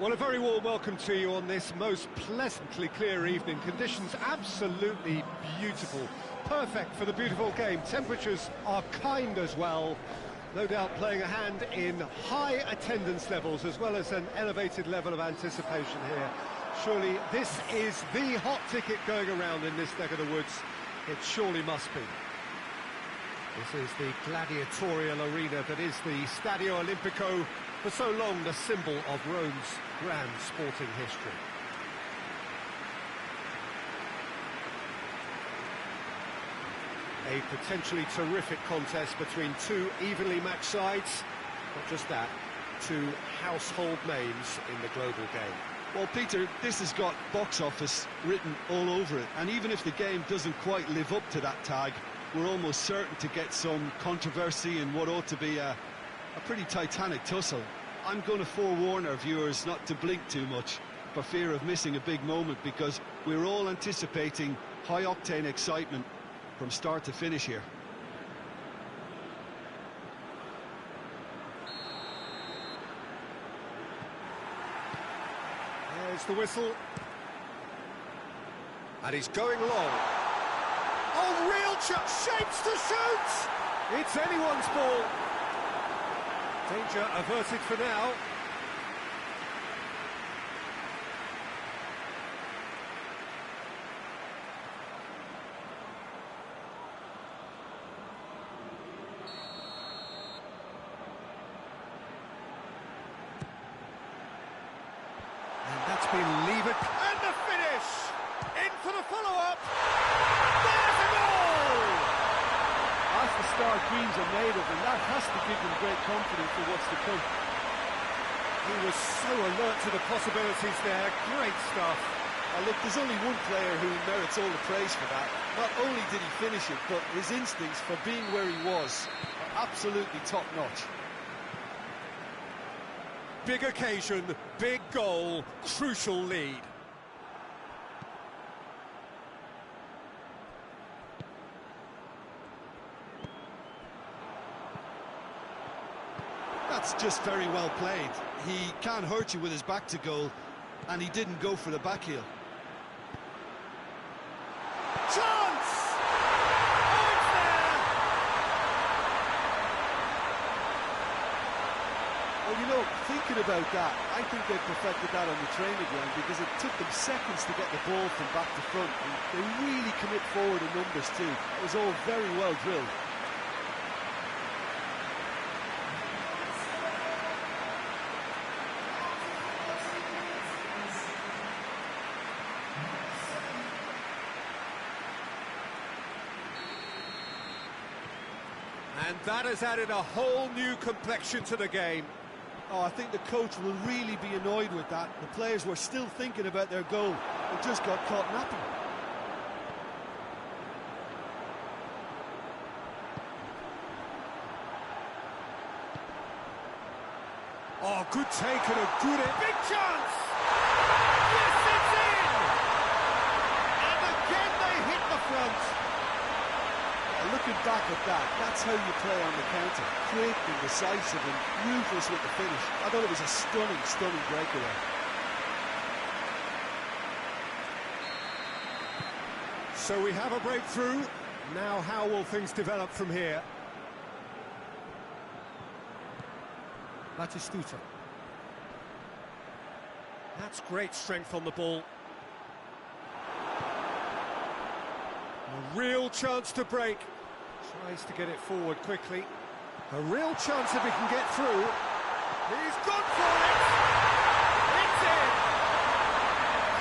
Well, a very warm welcome to you on this most pleasantly clear evening. Conditions absolutely beautiful. Perfect for the beautiful game. Temperatures are kind as well. No doubt playing a hand in high attendance levels as well as an elevated level of anticipation here. Surely this is the hot ticket going around in this neck of the woods. It surely must be. This is the gladiatorial arena that is the Stadio Olimpico, for so long the symbol of Rome's grand sporting history. A potentially terrific contest between two evenly matched sides. Not just that, two household names in the global game. Well, Peter, this has got box office written all over it, and even if the game doesn't quite live up to that tag, we're almost certain to get some controversy in what ought to be a pretty titanic tussle. I'm going to forewarn our viewers not to blink too much for fear of missing a big moment, because we're all anticipating high-octane excitement from start to finish here. There's the whistle. And he's going long. Oh, real shapes to shoot! It's anyone's ball. Danger averted for now. And that's been levered. And the finish! In for the follow-up! There's a goal! That's the start dreams are made of, and that has to give them great confidence for what's to come. He was so alert to the possibilities there. Great stuff. Look, there's only one player who merits all the praise for that. Not only did he finish it, but his instincts for being where he was are absolutely top-notch. Big occasion, big goal, crucial lead. That's just very well played. He can't hurt you with his back to goal, and he didn't go for the back heel. Chance! Oh, it's there! Well, you know, thinking about that, I think they perfected that on the training ground, because it took them seconds to get the ball from back to front, and they really commit forward in numbers too. It was all very well drilled. And that has added a whole new complexion to the game. Oh, I think the coach will really be annoyed with that. The players were still thinking about their goal and just got caught napping. Oh, good take and a good big chance! Yes, it's in! And again they hit the front. Looking back at that, that's how you play on the counter. Quick and decisive and ruthless with the finish. I thought it was a stunning, stunning breakaway. So we have a breakthrough. Now how will things develop from here? Batistuta. That's great strength on the ball. A real chance to break. Tries to get it forward quickly. A real chance if he can get through. He's gone for it! It's in!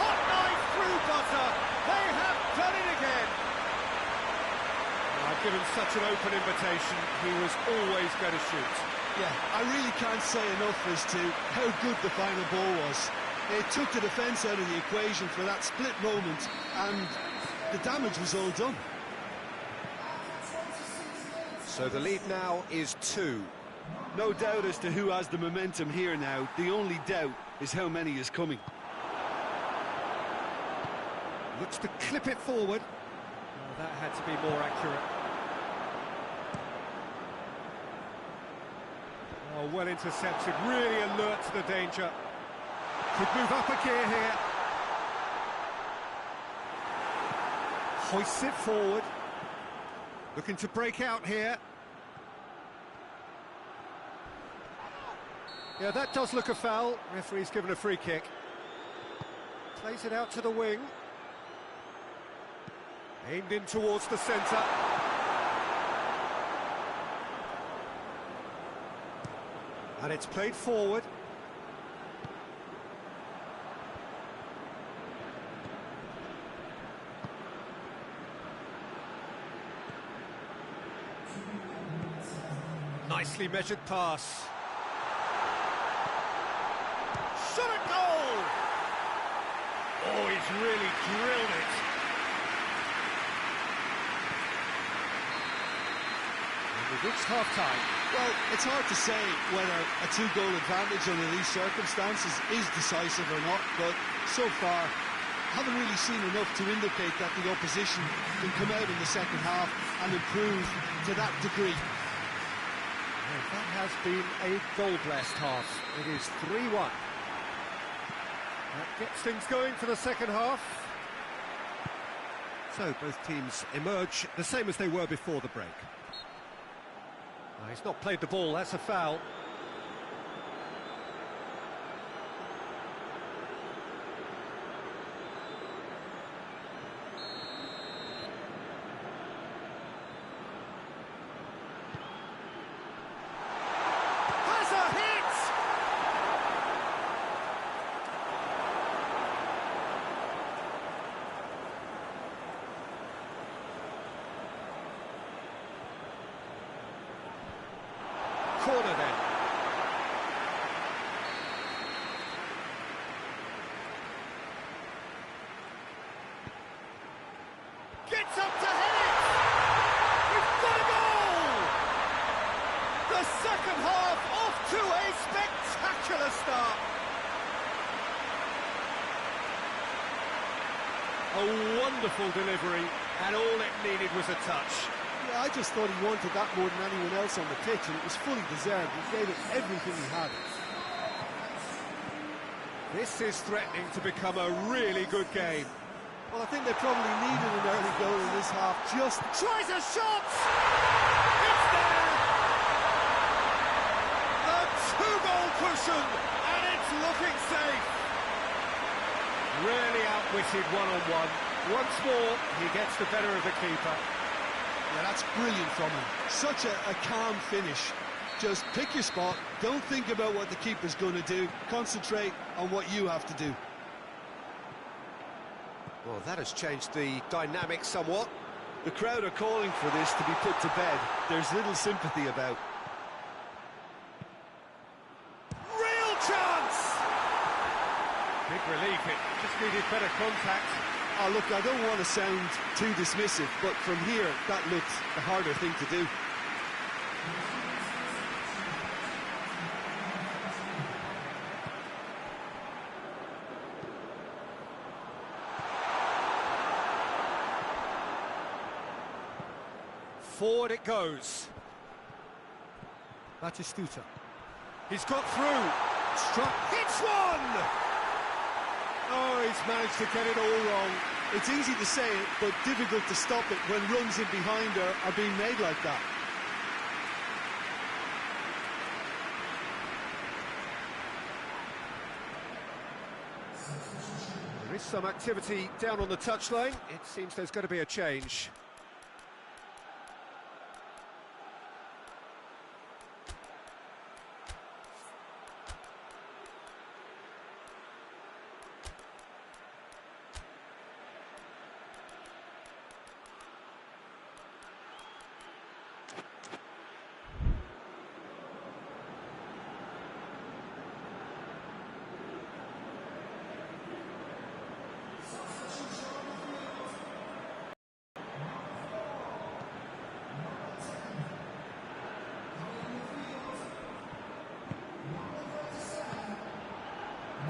Hot knife through butter. They have done it again. I've given such an open invitation. He was always going to shoot. Yeah, I really can't say enough as to how good the final ball was. It took the defence out of the equation for that split moment, and the damage was all done. So the lead now is 2. No doubt as to who has the momentum here now. The only doubt is how many is coming. Looks to clip it forward. Oh, that had to be more accurate. Oh, well intercepted, really alert to the danger. Could move up a gear here. Hoists it forward. Looking to break out here. Yeah, that does look a foul. Referee's given a free kick. Plays it out to the wing. Aimed in towards the centre. And it's played forward. Nicely measured pass. Shot at goal! Oh, he's really drilled it. And we've reached half-time. Well, it's hard to say whether a two-goal advantage under these circumstances is decisive or not, but so far, haven't really seen enough to indicate that the opposition can come out in the second half and improve to that degree. And that has been a goal-blessed half. It is 3-1. That gets things going for the second half. So both teams emerge the same as they were before the break. He's not played the ball, that's a foul. Has a hit! Corner then. Gets up to hit it! We've got a goal! The second half off to a spectacular start. A wonderful delivery, and all it needed was a touch. Yeah, I just thought he wanted that more than anyone else on the pitch, and it was fully deserved. He gave it everything he had. This is threatening to become a really good game. Well, I think they probably needed an early goal in this half. Just Tries a shot! It's there! The two-goal cushion, and it's looking safe. Really outwitted one-on-one. Once more, he gets the better of the keeper. Yeah, that's brilliant from him. Such a calm finish. Just pick your spot, don't think about what the keeper's going to do, concentrate on what you have to do. Well, that has changed the dynamic somewhat. the crowd are calling for this to be put to bed. There's little sympathy about. Real chance! Big relief, it just needed better contact. Oh, look, I don't want to sound too dismissive, but from here, that looked the harder thing to do. Forward it goes. Batistuta. He's got through. Struck. Hits one! Oh, he's managed to get it all wrong. It's easy to say it, but difficult to stop it when runs in behind are being made like that. There is some activity down on the touchline. It seems there's going to be a change.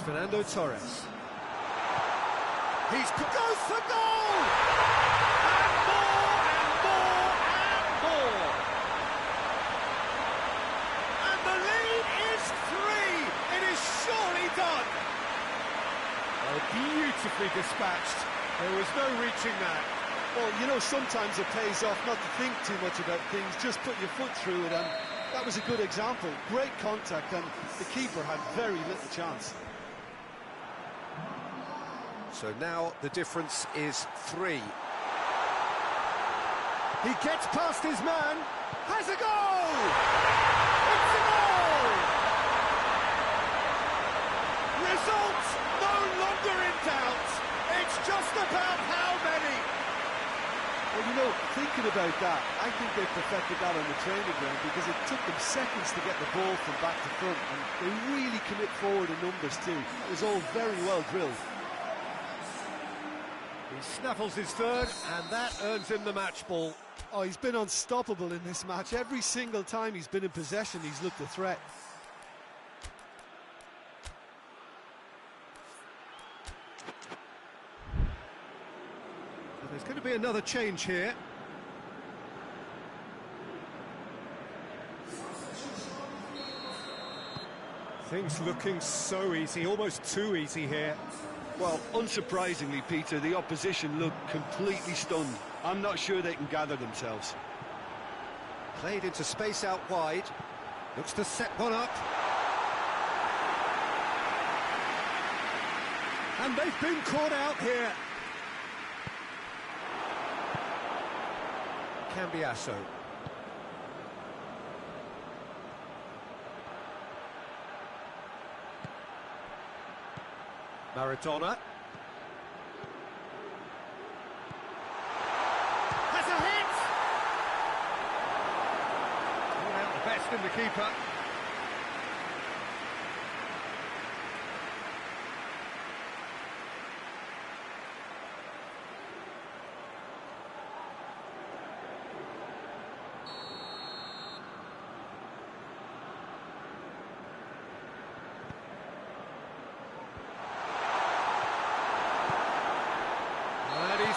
Fernando Torres. Goes for goal! And more, and more, and more! And the lead is 3! It is surely done! beautifully dispatched. There was no reaching that. Well, you know, sometimes it pays off not to think too much about things, just put your foot through it, and that was a good example. Great contact, and the keeper had very little chance. So now the difference is 3. He gets past his man, has a goal! It's a goal! Result no longer in doubt. It's just about how many. Well, you know, thinking about that, I think they perfected that on the training ground because it took them seconds to get the ball from back to front, and they really commit forward in numbers too. It was all very well drilled. He snaffles his third, and that earns him the match ball. Oh, he's been unstoppable in this match. Every single time he's been in possession, he's looked a threat. So there's going to be another change here. Things looking so easy, almost too easy here. Well, unsurprisingly, Peter, the opposition look completely stunned. I'm not sure they can gather themselves. Played into space out wide. Looks to set one up. And they've been caught out here. Cambiasso. Maradona. Has a hit! Brought out the best in the keeper.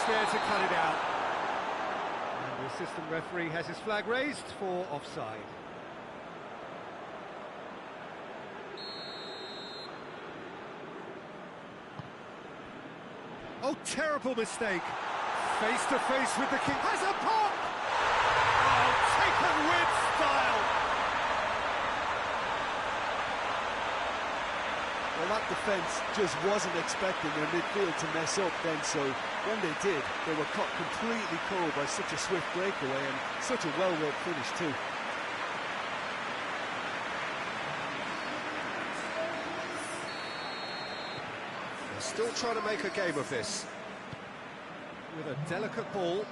There to cut it out. And the assistant referee has his flag raised for offside. Oh, terrible mistake. Face to face with the king. Has a pop! Oh, taken with style. Well, that defence just wasn't expecting their midfield to mess up then, so when they did, they were caught completely cold by such a swift breakaway and such a well-worked finish too. They're still trying to make a game of this. With a delicate ball.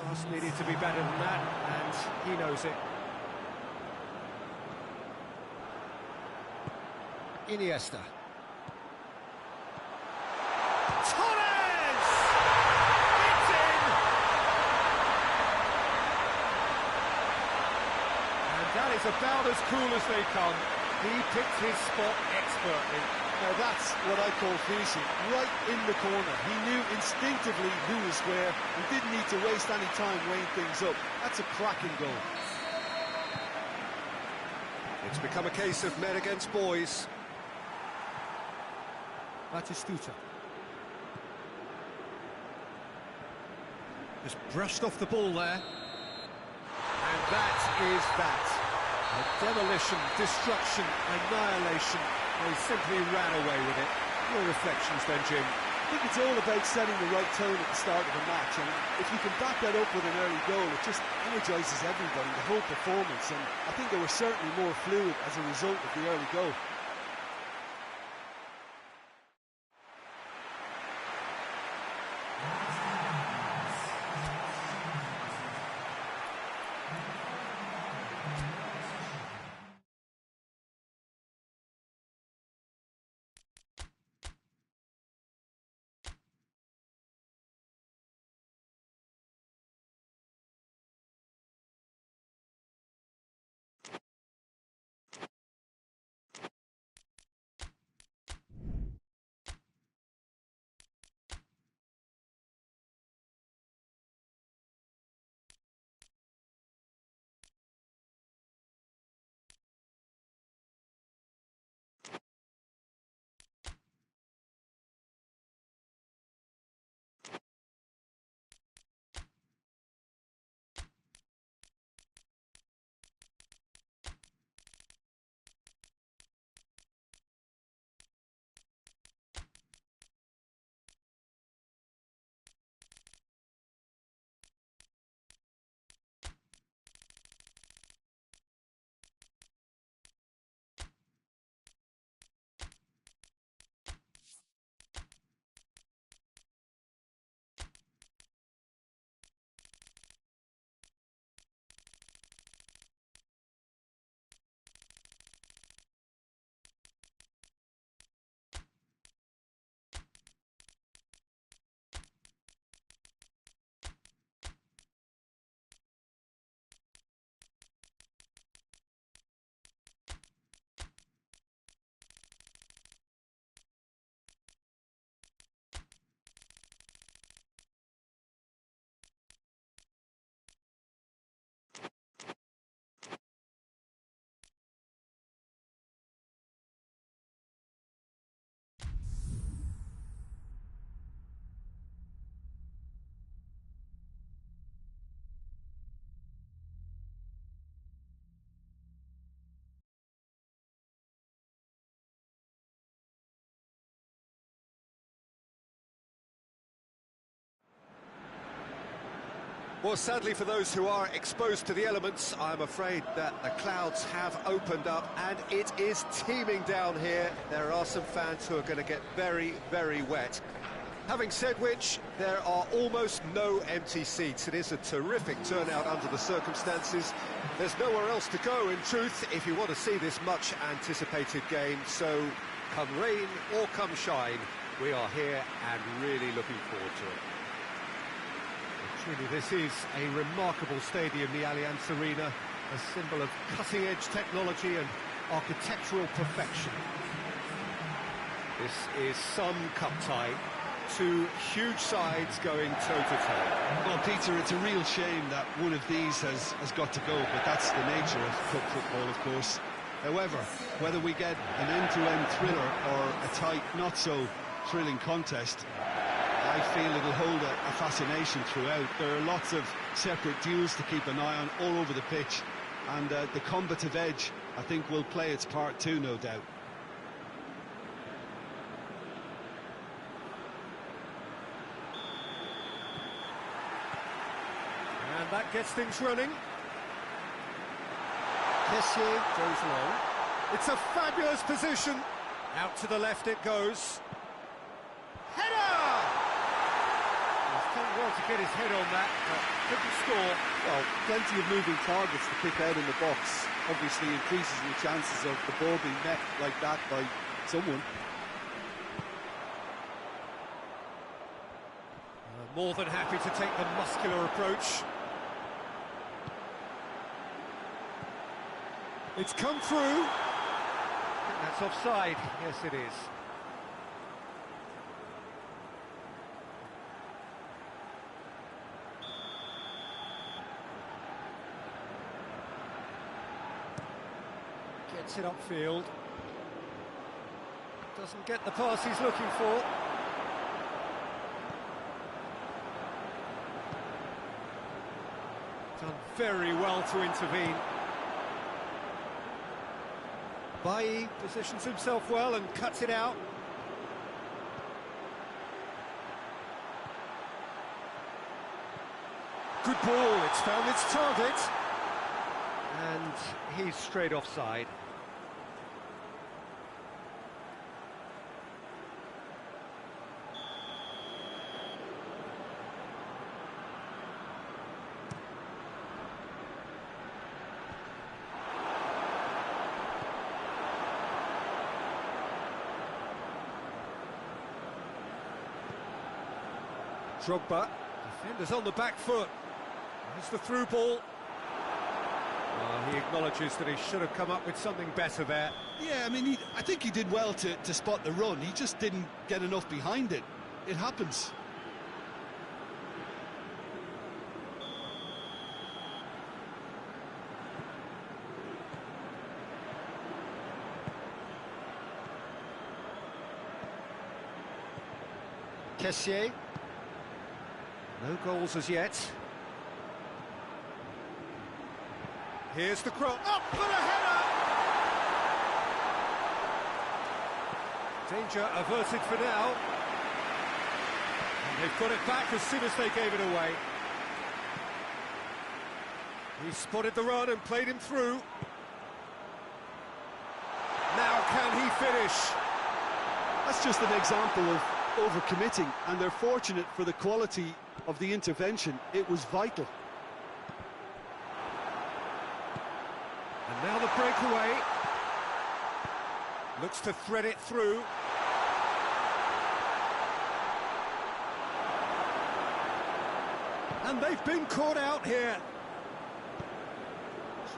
Pass needed to be better than that, and he knows it. Iniesta. Torres! It's in! And that is about as cool as they come. He picked his spot expertly. Now that's what I call finishing, right in the corner. He knew instinctively who was where and didn't need to waste any time weighing things up. That's a cracking goal. It's become a case of men against boys. Batistuta. Just brushed off the ball there. And that is that. A demolition, destruction, annihilation. They simply ran away with it. Your reflections then, Jim? I think it's all about setting the right tone at the start of a match, and if you can back that up with an early goal, it just energises everybody, the whole performance, and I think they were certainly more fluid as a result of the early goal. Well, sadly for those who are exposed to the elements, I'm afraid that the clouds have opened up and it is teeming down here. There are some fans who are going to get very, very wet. Having said which, there are almost no empty seats. It is a terrific turnout under the circumstances. There's nowhere else to go, in truth, if you want to see this much-anticipated game. So, come rain or come shine, we are here and really looking forward to it. Truly, this is a remarkable stadium, the Allianz Arena, a symbol of cutting-edge technology and architectural perfection. This is some cup tie, two huge sides going toe-to-toe. Well, Peter, it's a real shame that one of these has got to go, but that's the nature of cup football, of course. However, whether we get an end-to-end thriller or a tight, not-so-thrilling contest, I feel it'll hold a fascination throughout. There are lots of separate duels to keep an eye on all over the pitch, and the combative edge, I think, will play its part too, no doubt. And that gets things running. Kessié goes along. It's a fabulous position. Out to the left it goes. Header! He's done well to get his head on that, but couldn't score. Well, plenty of moving targets to pick out in the box. Obviously increases the chances of the ball being met like that by someone. More than happy to take the muscular approach. It's come through. I think that's offside. Yes, it is. Gets it upfield. Doesn't get the pass he's looking for. Done very well to intervene. Bailly positions himself well and cuts it out. Good ball, it's found its target. And he's straight offside. Drogba, defenders on the back foot. Here's the through ball. He acknowledges that he should have come up with something better there. Yeah, I mean, I think he did well to spot the run. He just didn't get enough behind it. It happens. Kessié. No goals as yet. Here's the cross. Up for the header! Danger averted for now. And they've got it back as soon as they gave it away. He spotted the run and played him through. Now can he finish? That's just an example of overcommitting, and they're fortunate for the quality of the intervention. It was vital. And now the breakaway. Looks to thread it through. And they've been caught out here.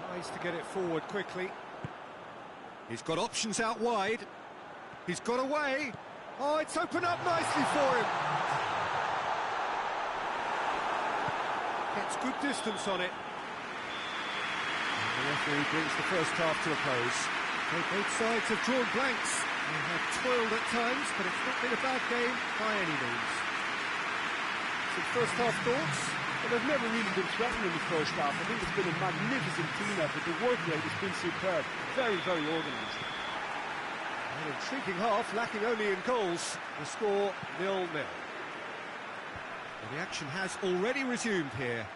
Tries to get it forward quickly. He's got options out wide. He's got away. Oh, it's opened up nicely for him. Gets good distance on it. And the referee brings the first half to a close. Both sides have drawn blanks. They have toiled at times, but it's not been a bad game by any means. Some first half thoughts? Well, they've never really been threatened in the first half. I think it's been a magnificent team effort. The work rate has been superb. Very, very organised. An intriguing half, lacking only in goals. The score 0-0. Well, the action has already resumed here.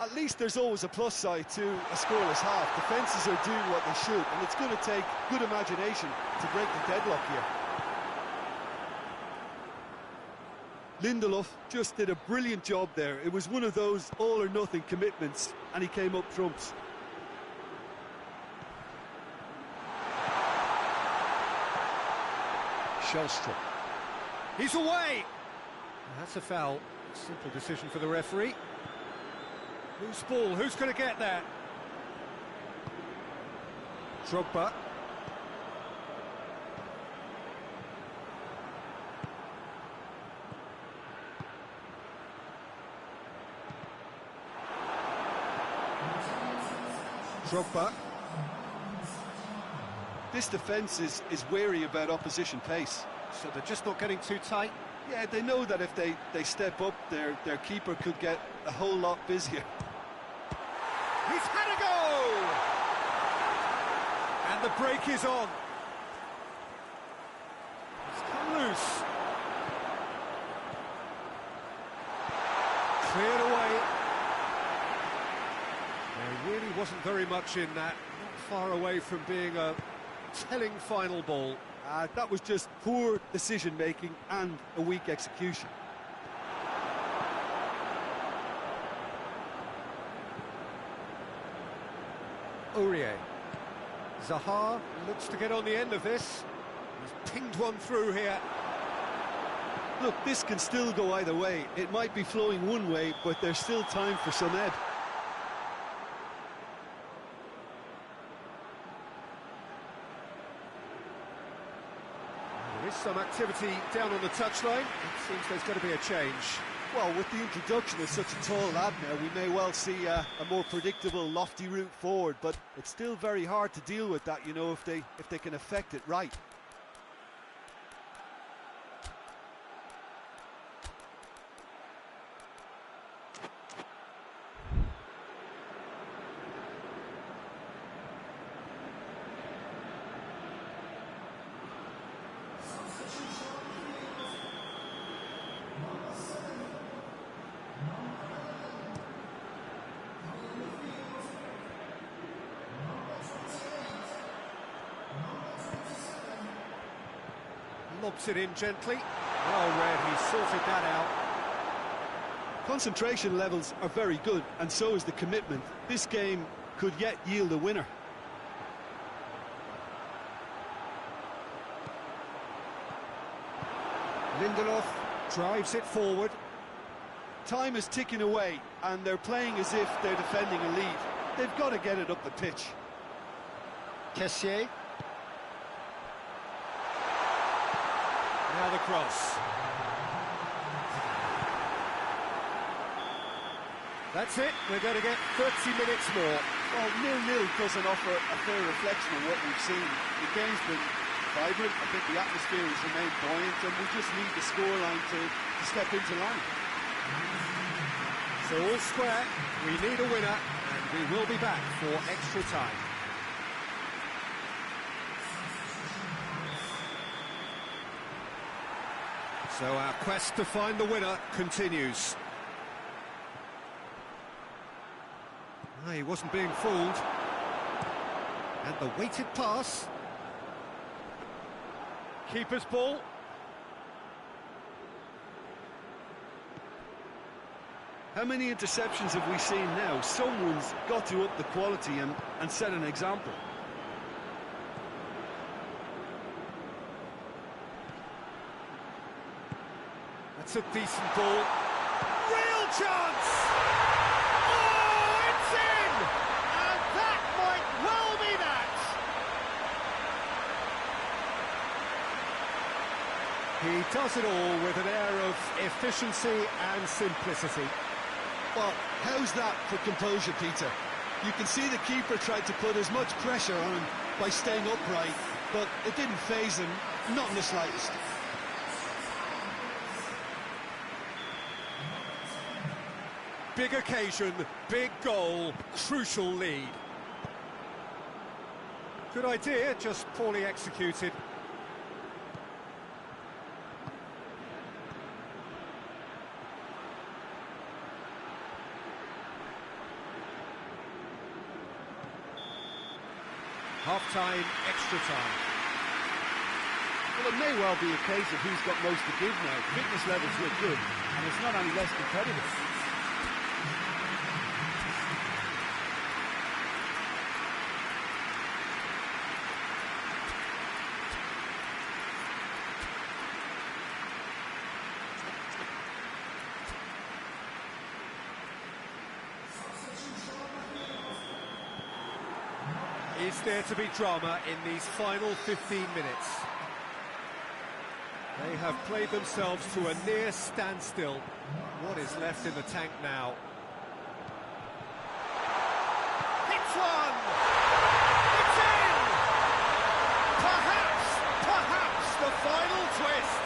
At least there's always a plus side to a scoreless half. Defences are doing what they should, and it's going to take good imagination to break the deadlock here. Lindelof just did a brilliant job there. It was one of those all-or-nothing commitments, and he came up trumps. Shellstrom. He's away! That's a foul. Simple decision for the referee. Who's ball? Who's going to get there? Drogba. Drogba. This defence is wary about opposition pace. So they're just not getting too tight? Yeah, they know that if they step up, their keeper could get a whole lot busier. He's had a go! And the break is on. It's come loose. Cleared away. There really wasn't very much in that. Not far away from being a telling final ball. That was just poor decision-making and a weak execution. Aurier. Zaha looks to get on the end of this. He's pinged one through here. Look, this can still go either way. It might be flowing one way, but there's still time for some ebb. There is some activity down on the touchline. It seems there's going to be a change. Well, with the introduction of such a tall lad now, we may well see a more predictable, lofty route forward, but it's still very hard to deal with that, you know, if they can affect it right. Lobs it in gently. Well read, he sorted that out. Concentration levels are very good, and so is the commitment. This game could yet yield a winner. Lindelof drives it forward. Time is ticking away, and they're playing as if they're defending a lead. They've got to get it up the pitch. Kessié. Now the cross. That's it, we're going to get 30 minutes more. Well, 0-0 doesn't offer a fair reflection of what we've seen. The game's been vibrant, I think the atmosphere has remained buoyant, and we just need the scoreline to step into line. So all square, we need a winner, and we will be back for extra time. So our quest to find the winner continues. He wasn't being fooled. And the weighted pass. Keeper's ball. How many interceptions have we seen now? Someone's got to up the quality and set an example. That's a decent ball. Real chance! Oh, it's in! And that might well be that! He does it all with an air of efficiency and simplicity. Well, how's that for composure, Peter? You can see the keeper tried to put as much pressure on him by staying upright, but it didn't faze him, not in the slightest. Big occasion, big goal, crucial lead. Good idea, just poorly executed. Half-time, extra time. Well, it may well be a case of who's got most to give now. Fitness levels look good, and it's not any less competitive. Is there to be drama in these final 15 minutes? They have played themselves to a near standstill. What is left in the tank now? It's one! It's in! Perhaps the final twist!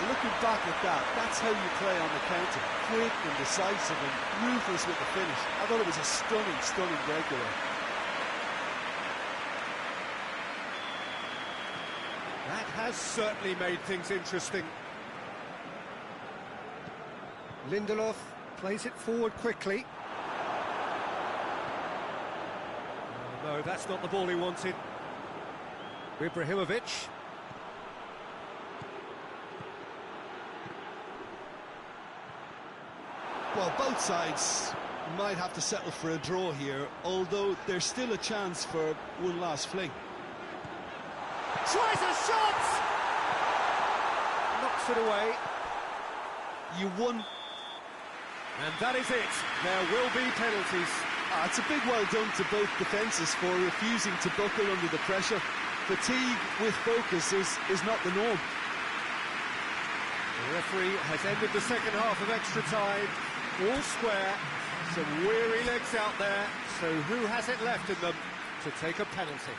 And looking back at that, that's how you play on the counter. Quick and decisive and ruthless with the finish. I thought it was a stunning breakaway. That has certainly made things interesting. Lindelof plays it forward quickly. Oh, no, that's not the ball he wanted. Ibrahimovic. Well, both sides might have to settle for a draw here, although there's still a chance for one last fling. Tries a shot! Knocks it away. You won. And that is it. There will be penalties. It's a big well done to both defences for refusing to buckle under the pressure. Fatigue with focus is not the norm. The referee has ended the second half of extra time. All square. Some weary legs out there. So who has it left in them to take a penalty?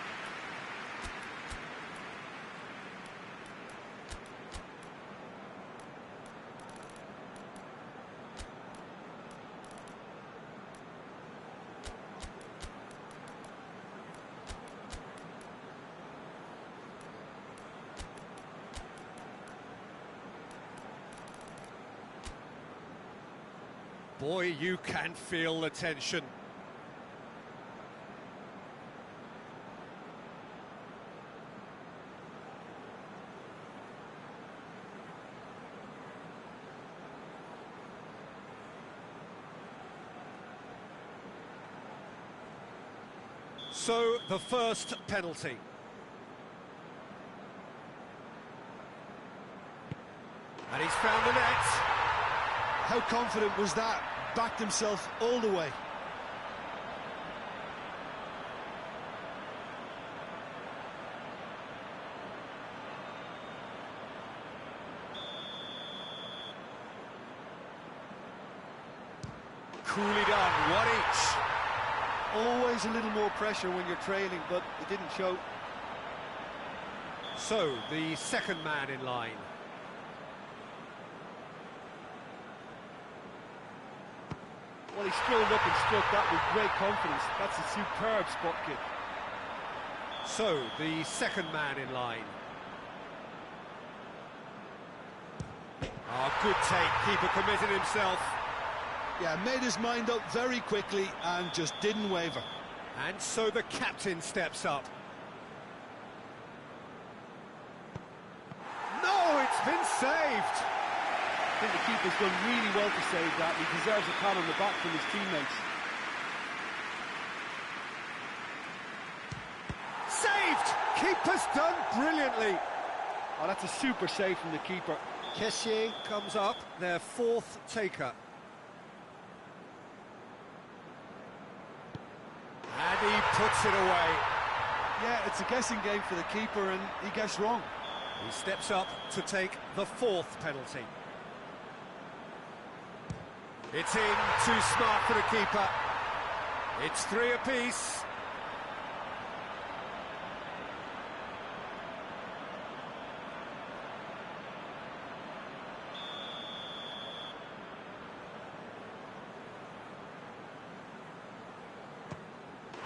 Boy, you can feel the tension. So, the first penalty. And he's found the net. How confident was that? Backed himself all the way. Coolly done, one each. Always a little more pressure when you're trailing, but it didn't show. So, the second man in line. Well, he strolled up and struck that with great confidence. That's a superb spot kick. So, the second man in line. Oh, good take, keeper committed himself. Yeah, made his mind up very quickly and just didn't waver. And so the captain steps up. No, it's been saved. I think the keeper's done really well to save that. He deserves a pat on the back from his teammates. Saved! Keeper's done brilliantly. Oh, that's a super save from the keeper. Kessié comes up, their fourth taker. And he puts it away. Yeah, it's a guessing game for the keeper, and he guessed wrong. He steps up to take the fourth penalty. It's in, too smart for the keeper. It's three apiece.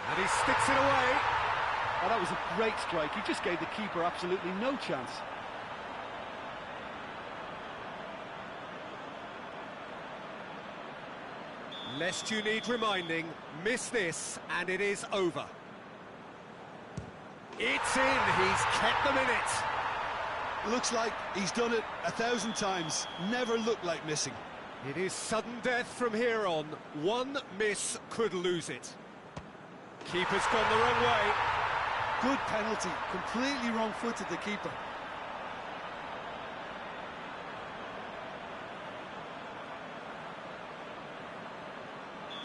And he sticks it away. Oh, that was a great strike. He just gave the keeper absolutely no chance. Lest you need reminding, miss this and it is over. It's in, he's kept them in it. Looks like he's done it 1,000 times. Never looked like missing. It is sudden death from here on. One miss could lose it. Keeper's gone the wrong way. Good penalty. Completely wrong-footed, the keeper.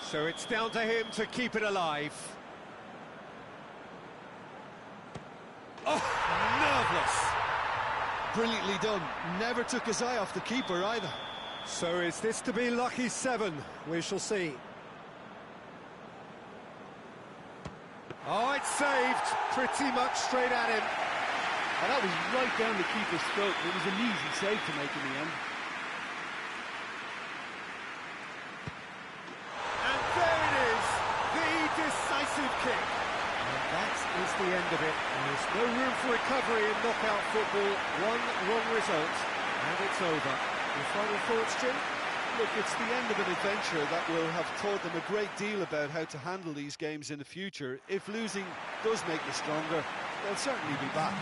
So it's down to him to keep it alive. Oh, nerveless. Brilliantly done. Never took his eye off the keeper either. So is this to be lucky 7? We shall see. Oh, it's saved. Pretty much straight at him. And that was right down the keeper's throat. It was an easy save to make in the end. And there it is, the decisive kick. And that is the end of it. There's no room for recovery in knockout football. One wrong result, and it's over. Your final thoughts, Jim? Look, it's the end of an adventure that will have taught them a great deal about how to handle these games in the future. If losing does make you stronger, they'll certainly be back.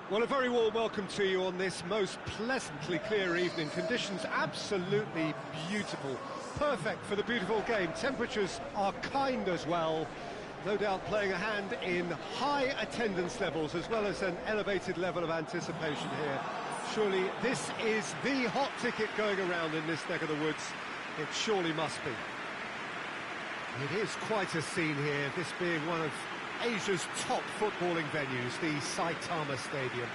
Well, a very warm welcome to you on this most pleasantly clear evening. Conditions absolutely beautiful. Perfect for the beautiful game. Temperatures are kind as well. No doubt playing a hand in high attendance levels as well as an elevated level of anticipation here. Surely this is the hot ticket going around in this neck of the woods. It surely must be. It is quite a scene here, this being one of Asia's top footballing venues, the Saitama Stadium.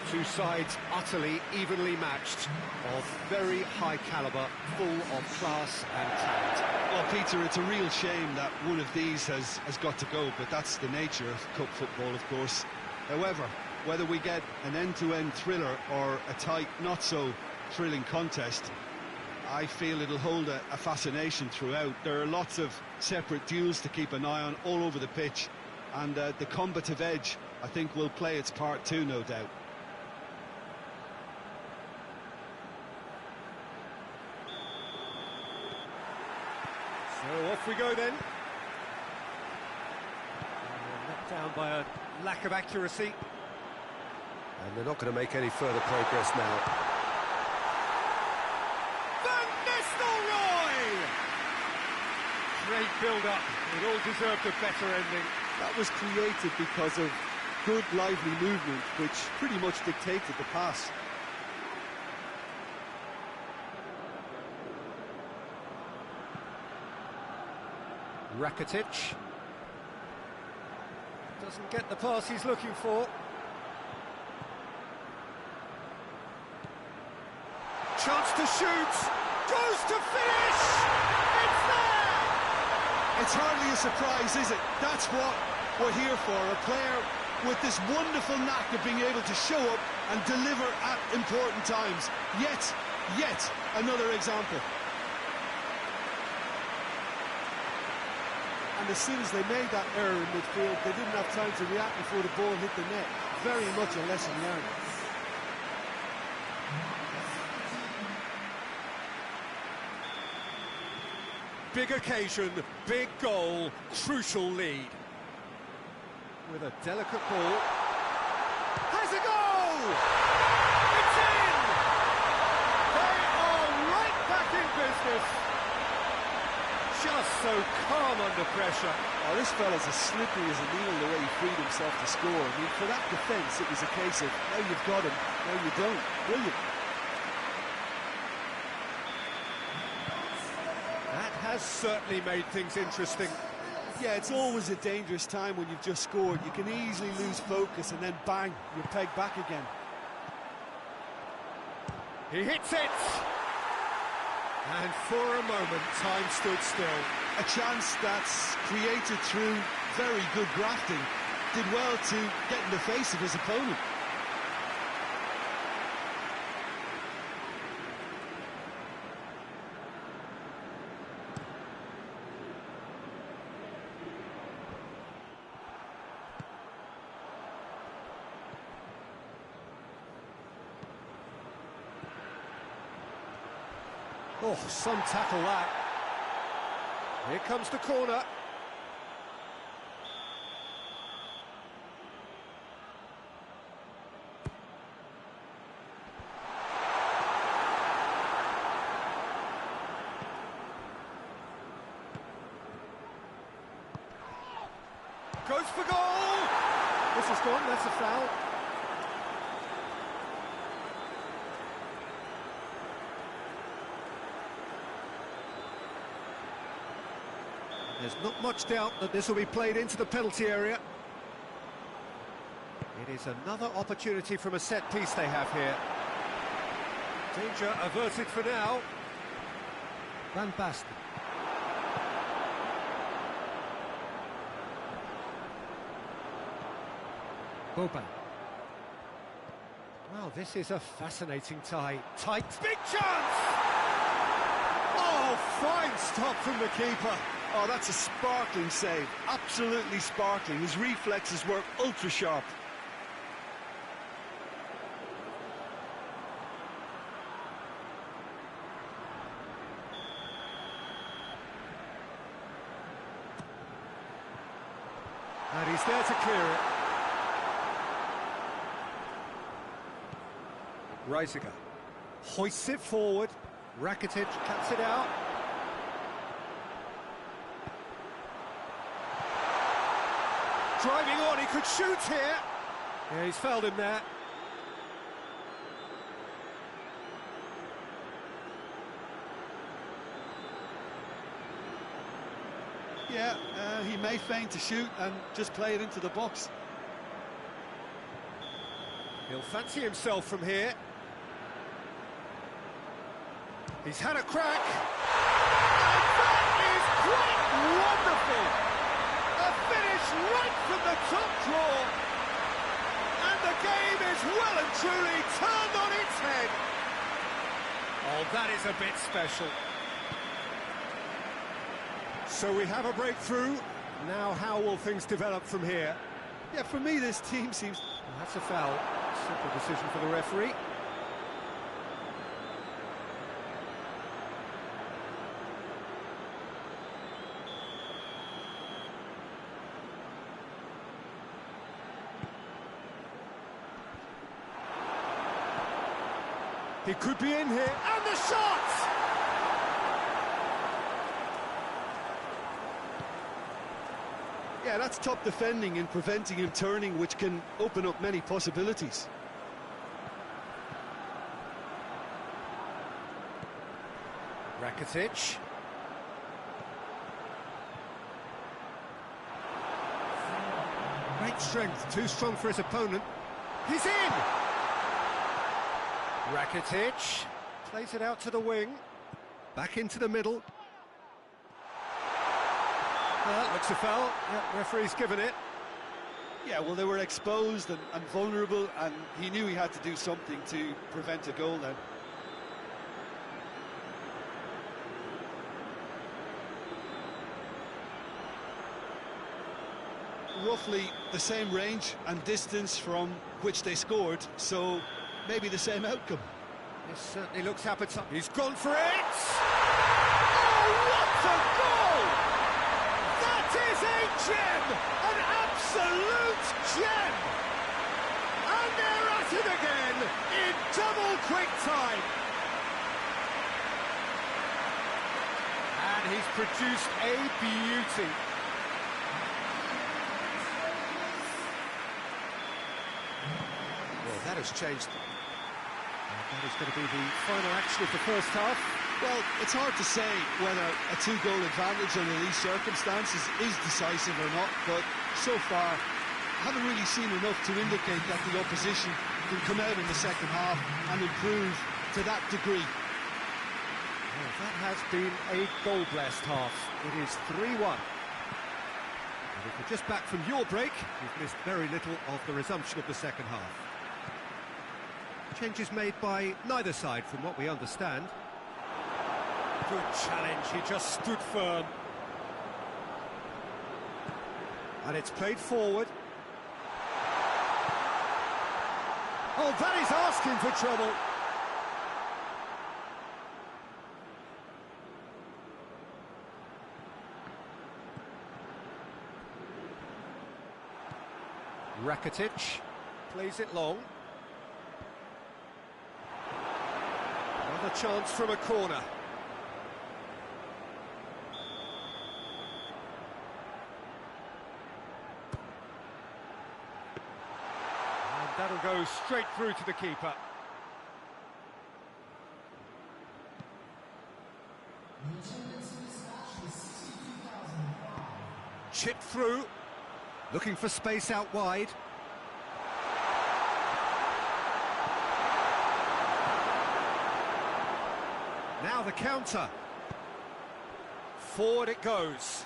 Two sides utterly evenly matched, of very high calibre, full of class and talent. Well, Peter, it's a real shame that one of these has got to go, but that's the nature of cup football, of course. However, whether we get an end-to-end thriller or a tight, not-so-thrilling contest, I feel it'll hold a fascination throughout. There are lots of separate duels to keep an eye on all over the pitch, and the combative edge, I think, will play its part too, no doubt. So off we go then. Knocked down by a lack of accuracy. And they're not going to make any further progress now. Great build-up. It all deserved a better ending. That was created because of good, lively movement, which pretty much dictated the pass. Rakitic. Doesn't get the pass he's looking for. Chance to shoot. Goes to finish. It's there. It's hardly a surprise, is it? That's what we're here for. A player with this wonderful knack of being able to show up and deliver at important times. Yet another example. And as soon as they made that error in midfield, they didn't have time to react before the ball hit the net. Very much a lesson learned. Big occasion, big goal, crucial lead. With a delicate ball. Has a goal! It's in! They are right back in business. Just so calm under pressure. Oh, this fella's as slippery as a needle the way he freed himself to score. I mean, for that defence, it was a case of, now you've got him, now you don't. Brilliant. That has certainly made things interesting. Yeah, it's always a dangerous time when you've just scored. You can easily lose focus and then bang, you're pegged back again. He hits it! And for a moment, time stood still. A chance that's created through very good grafting. Did well to get in the face of his opponent. Oh, some tackle that. Here comes the corner. Goes for goal! This is gone, that's a foul. There's not much doubt that this will be played into the penalty area. It is another opportunity from a set piece they have here. Danger averted for now. Van Basten. Boban. Well, this is a fascinating tie. Tight. Big chance! Oh, fine stop from the keeper. Oh, that's a sparkling save. Absolutely sparkling. His reflexes were ultra sharp. And he's there to clear it. Reisiger hoists it forward. Rakitic cuts it out. Driving on, he could shoot here. Yeah, he's fouled him there. Yeah, he may feign to shoot and just play it into the box. He'll fancy himself from here. He's had a crack. And that is quite wonderful. A finish right from the top draw. And the game is well and truly turned on its head. Oh, that is a bit special. So we have a breakthrough. Now how will things develop from here? Yeah, for me this team seems... Well, that's a foul. Simple decision for the referee. He could be in here, and the shot! Yeah, that's top defending and preventing him turning, which can open up many possibilities. Rakitic. Great strength, too strong for his opponent. He's in! Rakitic plays it out to the wing. Back into the middle. That looks a foul. Yeah, referee's given it. Yeah, well, they were exposed and vulnerable, and he knew he had to do something to prevent a goal then. Roughly the same range and distance from which they scored, so maybe the same outcome. This certainly looks appetizing. He's gone for it! Oh, what a goal! That is a gem! An absolute gem! And they're at it again in double quick time. And he's produced a beauty. Well, that has changed. And that is going to be the final action of the first half. Well, it's hard to say whether a two-goal advantage under these circumstances is decisive or not, but so far, I haven't really seen enough to indicate that the opposition can come out in the second half and improve to that degree. Well, that has been a goal-blessed half. It is 3-1. And if you're just back from your break, you've missed very little of the resumption of the second half. Changes made by neither side, from what we understand. Good challenge, he just stood firm. And it's played forward. Oh, that is asking for trouble. Rakitic plays it long. Another chance from a corner. And that'll go straight through to the keeper. Chipped through. Looking for space out wide. Now the counter. Forward it goes.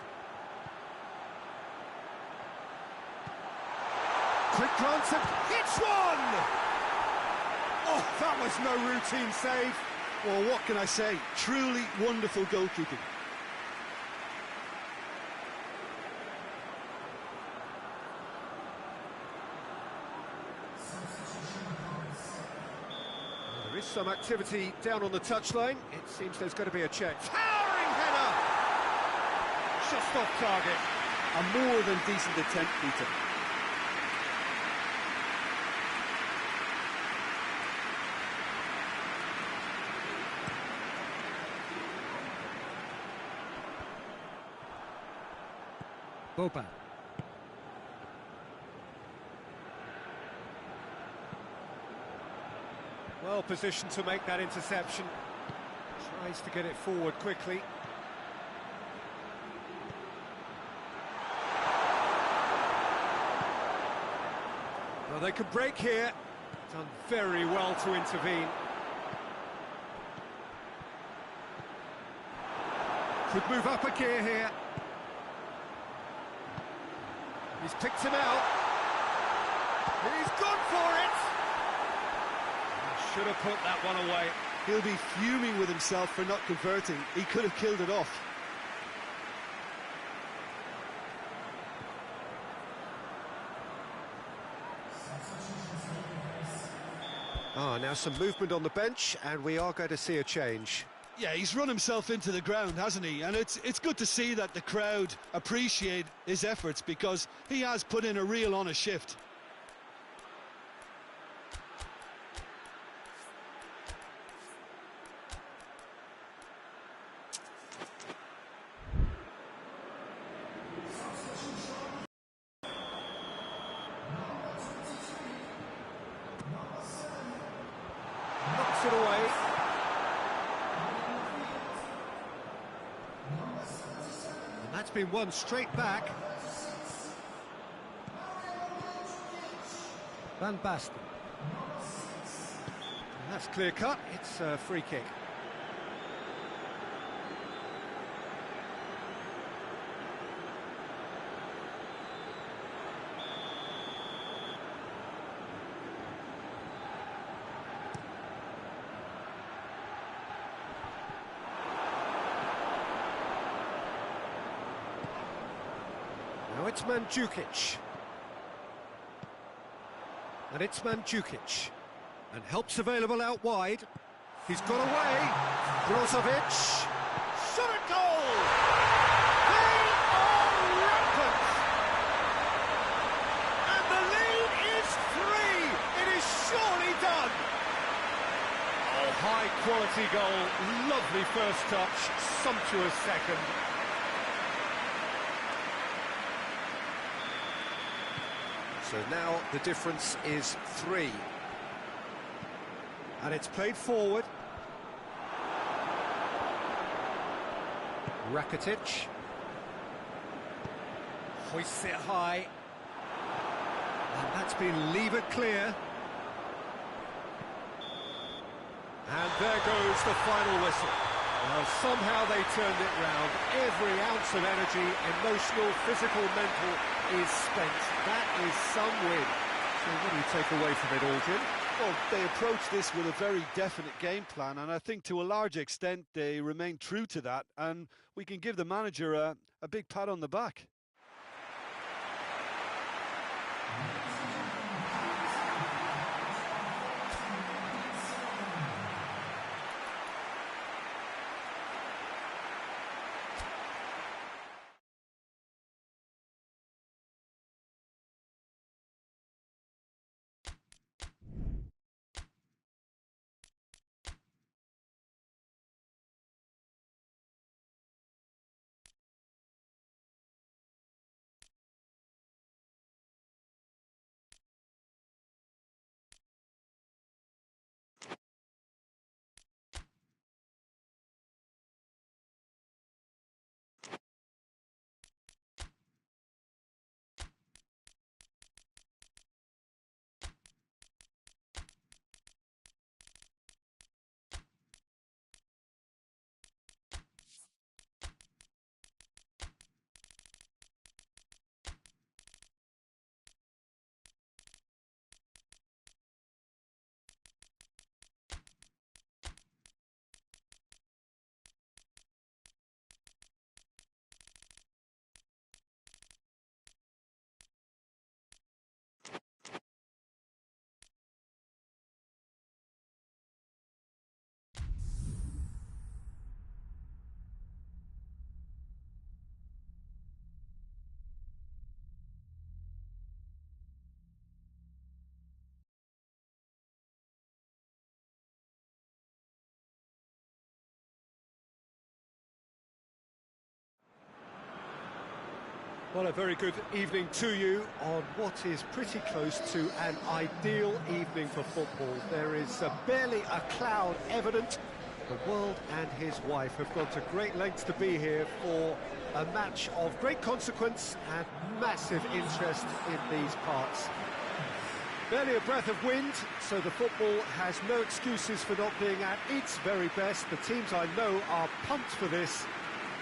Quick glance and it's one! Oh, that was no routine save. Well, what can I say? Truly wonderful goalkeeping. There is some activity down on the touchline. It seems there's going to be a check. Towering header! Just off target. A more than decent attempt, Peter. Boban. Well positioned to make that interception. Tries to get it forward quickly. Well, they could break here. Done very well to intervene. Could move up a gear here. He's picked him out. He's gone for it! Should have put that one away. He'll be fuming with himself for not converting. He could have killed it off. Now some movement on the bench, and we are going to see a change. Yeah, he's run himself into the ground, hasn't he? And it's good to see that the crowd appreciate his efforts, because he has put in a real honest shift. Knocks it away. And that's been won straight back. Van Basten. And that's clear cut, it's a free kick. Now it's Mandzukic. And it's Mandzukic. And help's available out wide. He's got away. Brozovic. Shot at goal! They are rampant! And the lead is 3. It is surely done. Oh, high quality goal, lovely first touch, sumptuous second. So now the difference is 3. And it's played forward. Rakitic. Hoists it high. And that's been levered clear. And there goes the final whistle. Well, somehow they turned it round. Every ounce of energy, emotional, physical, mental, is spent. That is some win. So what do you take away from it all, Jim? Well, they approached this with a very definite game plan, and I think to a large extent they remain true to that, and we can give the manager a big pat on the back. Well, a very good evening to you on what is pretty close to an ideal evening for football. There is barely a cloud evident. The world and his wife have gone to great lengths to be here for a match of great consequence and massive interest in these parts. Barely a breath of wind, so the football has no excuses for not being at its very best. The teams I know are pumped for this.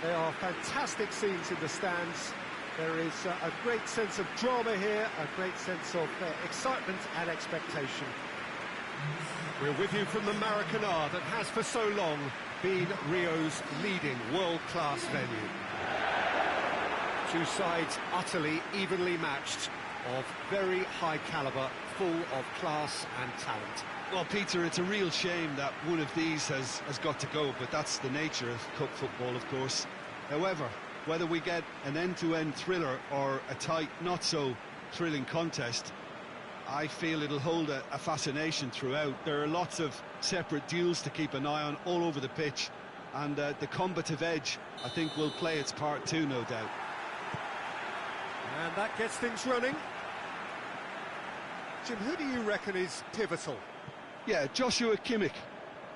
They are fantastic scenes in the stands. There is a great sense of drama here, a great sense of excitement and expectation. We're with you from the Maracanã that has for so long been Rio's leading world-class venue. Two sides utterly evenly matched, of very high calibre, full of class and talent. Well, Peter, it's a real shame that one of these has got to go, but that's the nature of cup football, of course. However, whether we get an end-to-end thriller or a tight, not-so-thrilling contest, I feel it'll hold a fascination throughout. There are lots of separate duels to keep an eye on all over the pitch, and the combative edge, I think, will play its part too, no doubt. And that gets things running. Jim, who do you reckon is pivotal? Yeah, Joshua Kimmich.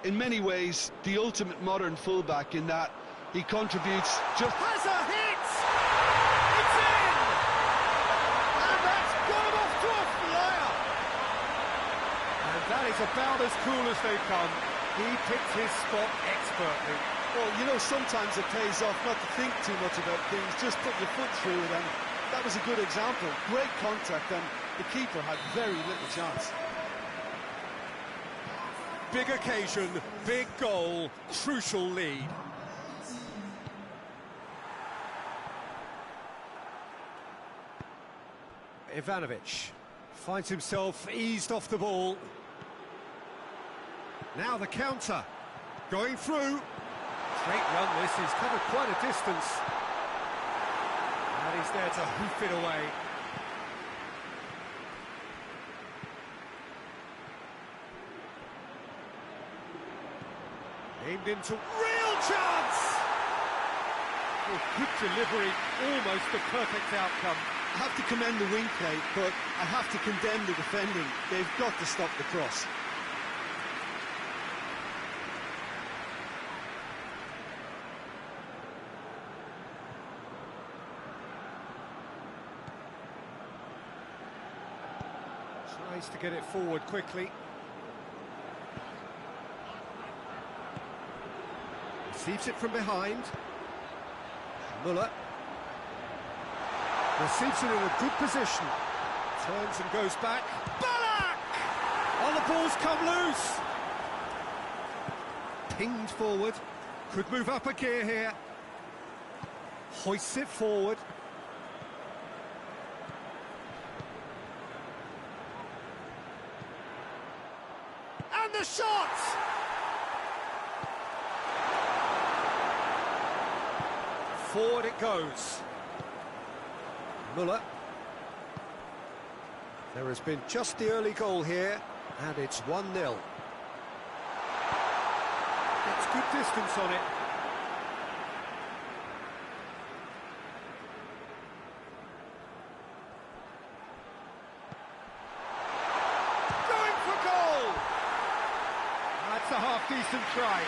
In many ways, the ultimate modern fullback in that he contributes just... Has a hit! It's in! And that's got him off to a flyer! That is about as cool as they come. He picked his spot expertly. Well, you know, sometimes it pays off not to think too much about things, just put your foot through it, and that was a good example. Great contact, and the keeper had very little chance. Big occasion, big goal, crucial lead. Ivanovic finds himself eased off the ball. Now the counter, going through. Straight run this, he's covered quite a distance. And he's there to hoof it away. Aimed into real chance! Oh, good delivery, almost the perfect outcome. I have to commend the wing play, but I have to condemn the defending. They've got to stop the cross. Tries to get it forward quickly. Receives it from behind. Muller. Receives it in a good position. Turns and goes back. Ballack! Oh, the ball's come loose. Pinged forward. Could move up a gear here. Hoists it forward. And the shot! Forward it goes. Muller. There has been just the early goal here, and it's 1-0. Gets good distance on it. Going for goal! That's a half-decent try.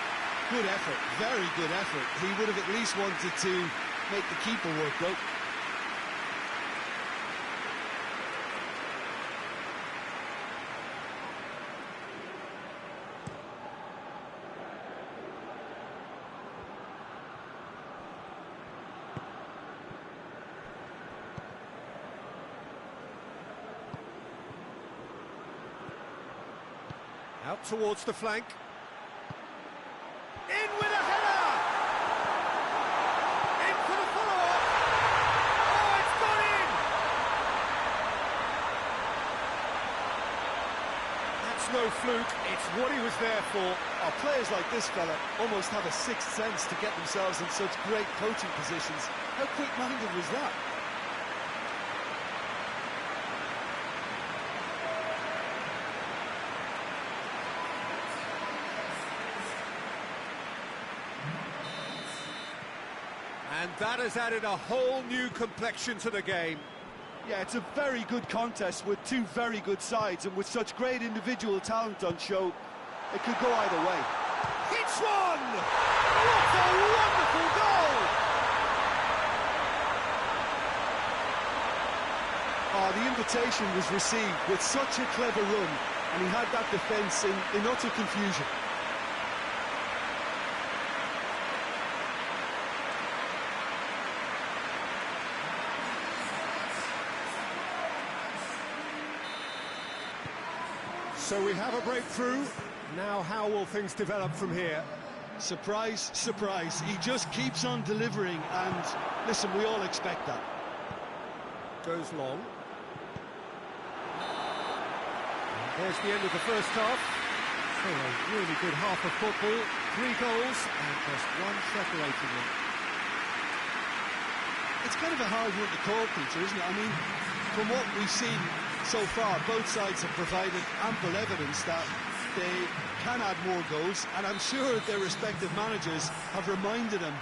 Good effort, very good effort. He would have at least wanted to make the keeper work, though. Out towards the flank. In with a header! In for the follow-up! Oh, it's gone in! That's no fluke, it's what he was there for. Oh, players like this fella almost have a sixth sense to get themselves in such great coaching positions. How quick-minded was that? And that has added a whole new complexion to the game. Yeah, it's a very good contest with two very good sides, and with such great individual talent on show, it could go either way. Hits one! What a wonderful goal! Oh, the invitation was received with such a clever run, and he had that defence in utter confusion. So we have a breakthrough. Now how will things develop from here? Surprise, surprise. He just keeps on delivering, and listen, we all expect that. Goes long. There's the end of the first half. So a really good half of football. 3 goals and just one separating them. It's kind of a hard one to call, Peter, isn't it? I mean, from what we've seen so far, both sides have provided ample evidence that they can add more goals, and I'm sure their respective managers have reminded them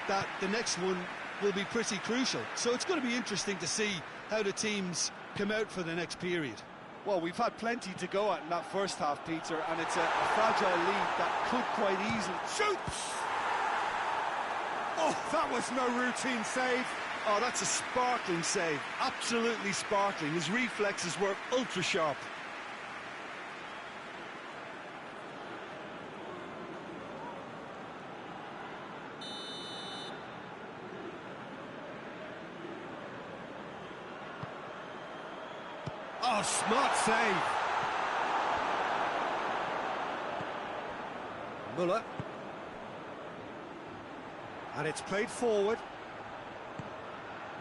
that the next one will be pretty crucial. So it's going to be interesting to see how the teams come out for the next period. Well, we've had plenty to go at in that first half, Peter, and it's a fragile lead that could quite easily... Shoots! Oh, that was no routine save. Oh, that's a sparkling save. Absolutely sparkling. His reflexes were ultra-sharp. Oh, smart save. Muller. And it's played forward.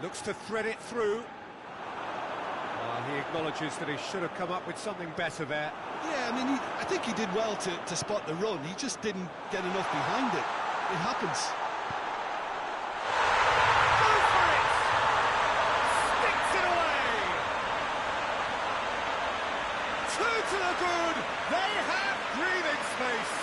Looks to thread it through. He acknowledges that he should have come up with something better there. Yeah, I mean, I think he did well to spot the run. He just didn't get enough behind it. It happens. Go for it! Sticks it away! Two to the good! They have breathing space!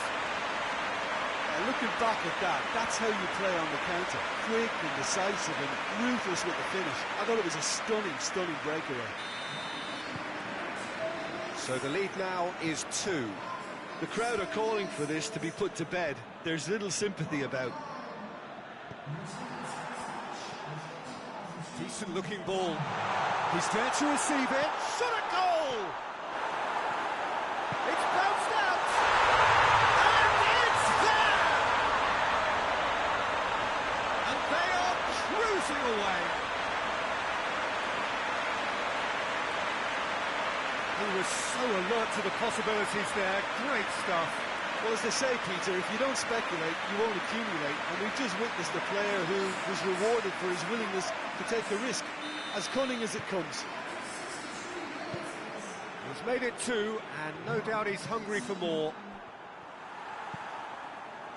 Looking back at that, that's how you play on the counter. Quick and decisive and ruthless with the finish. I thought it was a stunning, stunning breakaway. So the lead now is 2. The crowd are calling for this to be put to bed. There's little sympathy about. Decent looking ball. He's there to receive it. Shot at goal! It's bounced out! And it's there! And they are cruising away. He was so alert to the possibilities there. Great stuff. Well, as they say, Peter, if you don't speculate, you won't accumulate. And we've just witnessed a player who was rewarded for his willingness to take the risk, as cunning as it comes. He's made it 2, and no doubt he's hungry for more.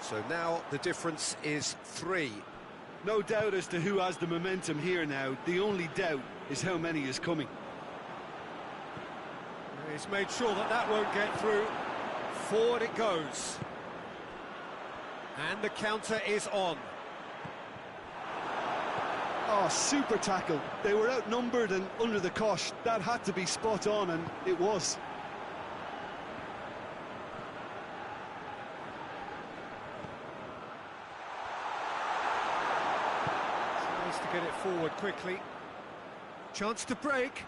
So now the difference is 3. No doubt as to who has the momentum here now. The only doubt is how many is coming. He's made sure that that won't get through. Forward it goes. And the counter is on. Oh, super tackle. They were outnumbered and under the cosh. That had to be spot on, and it was. It's nice to get it forward quickly. Chance to break.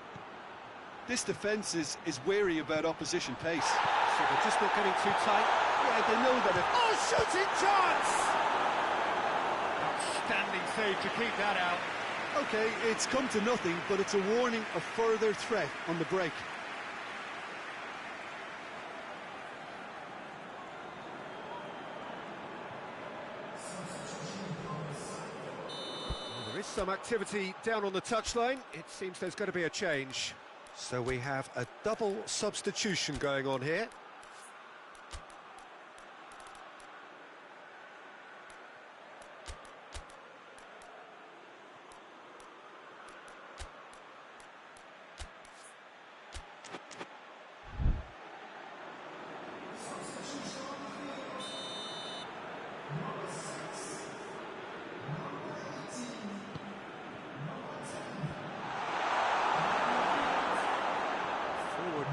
This defence is wary about opposition pace. So they're just not getting too tight. Yeah, they know that if... Oh, shooting chance! Outstanding save to keep that out. OK, it's come to nothing, but it's a warning of further threat on the break. Well, there is some activity down on the touchline. It seems there's going to be a change. So we have a double substitution going on here.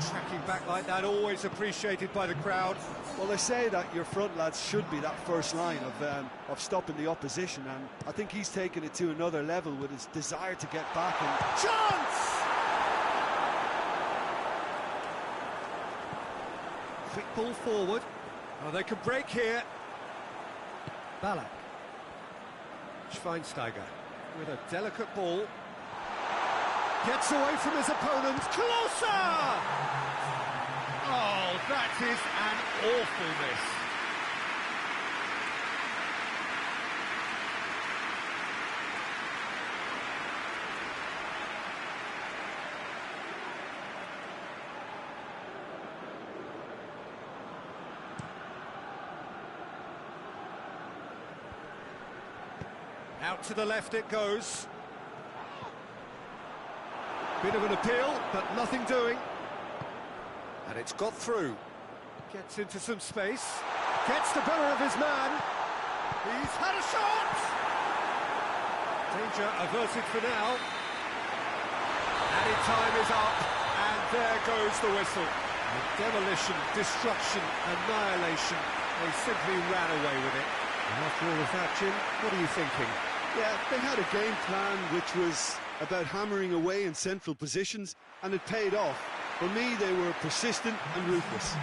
Tracking back like that, always appreciated by the crowd. Well, they say that your front lads should be that first line of stopping the opposition, and I think he's taken it to another level with his desire to get back. And chance! Quick ball forward. Oh, they can break here. Ballack. Schweinsteiger with a delicate ball. Gets away from his opponent. Closer! Oh, that is an awful miss. Out to the left it goes. Bit of an appeal, but nothing doing. And it's got through. Gets into some space. Gets the better of his man. He's had a shot! Danger averted for now. Added time is up, and there goes the whistle. Demolition, destruction, annihilation. They simply ran away with it. And after all of that, Jim, what are you thinking? Yeah, they had a game plan which was about hammering away in central positions, and it paid off. For me, they were persistent and ruthless.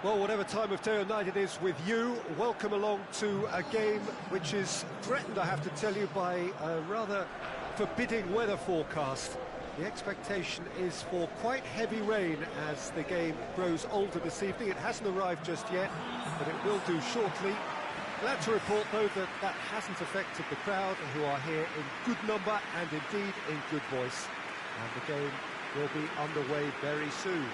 Well, whatever time of day or night it is with you, welcome along to a game which is threatened, I have to tell you, by a rather forbidding weather forecast. The expectation is for quite heavy rain as the game grows older this evening. It hasn't arrived just yet, but it will do shortly. Glad to report, though, that that hasn't affected the crowd, who are here in good number and indeed in good voice. And the game will be underway very soon.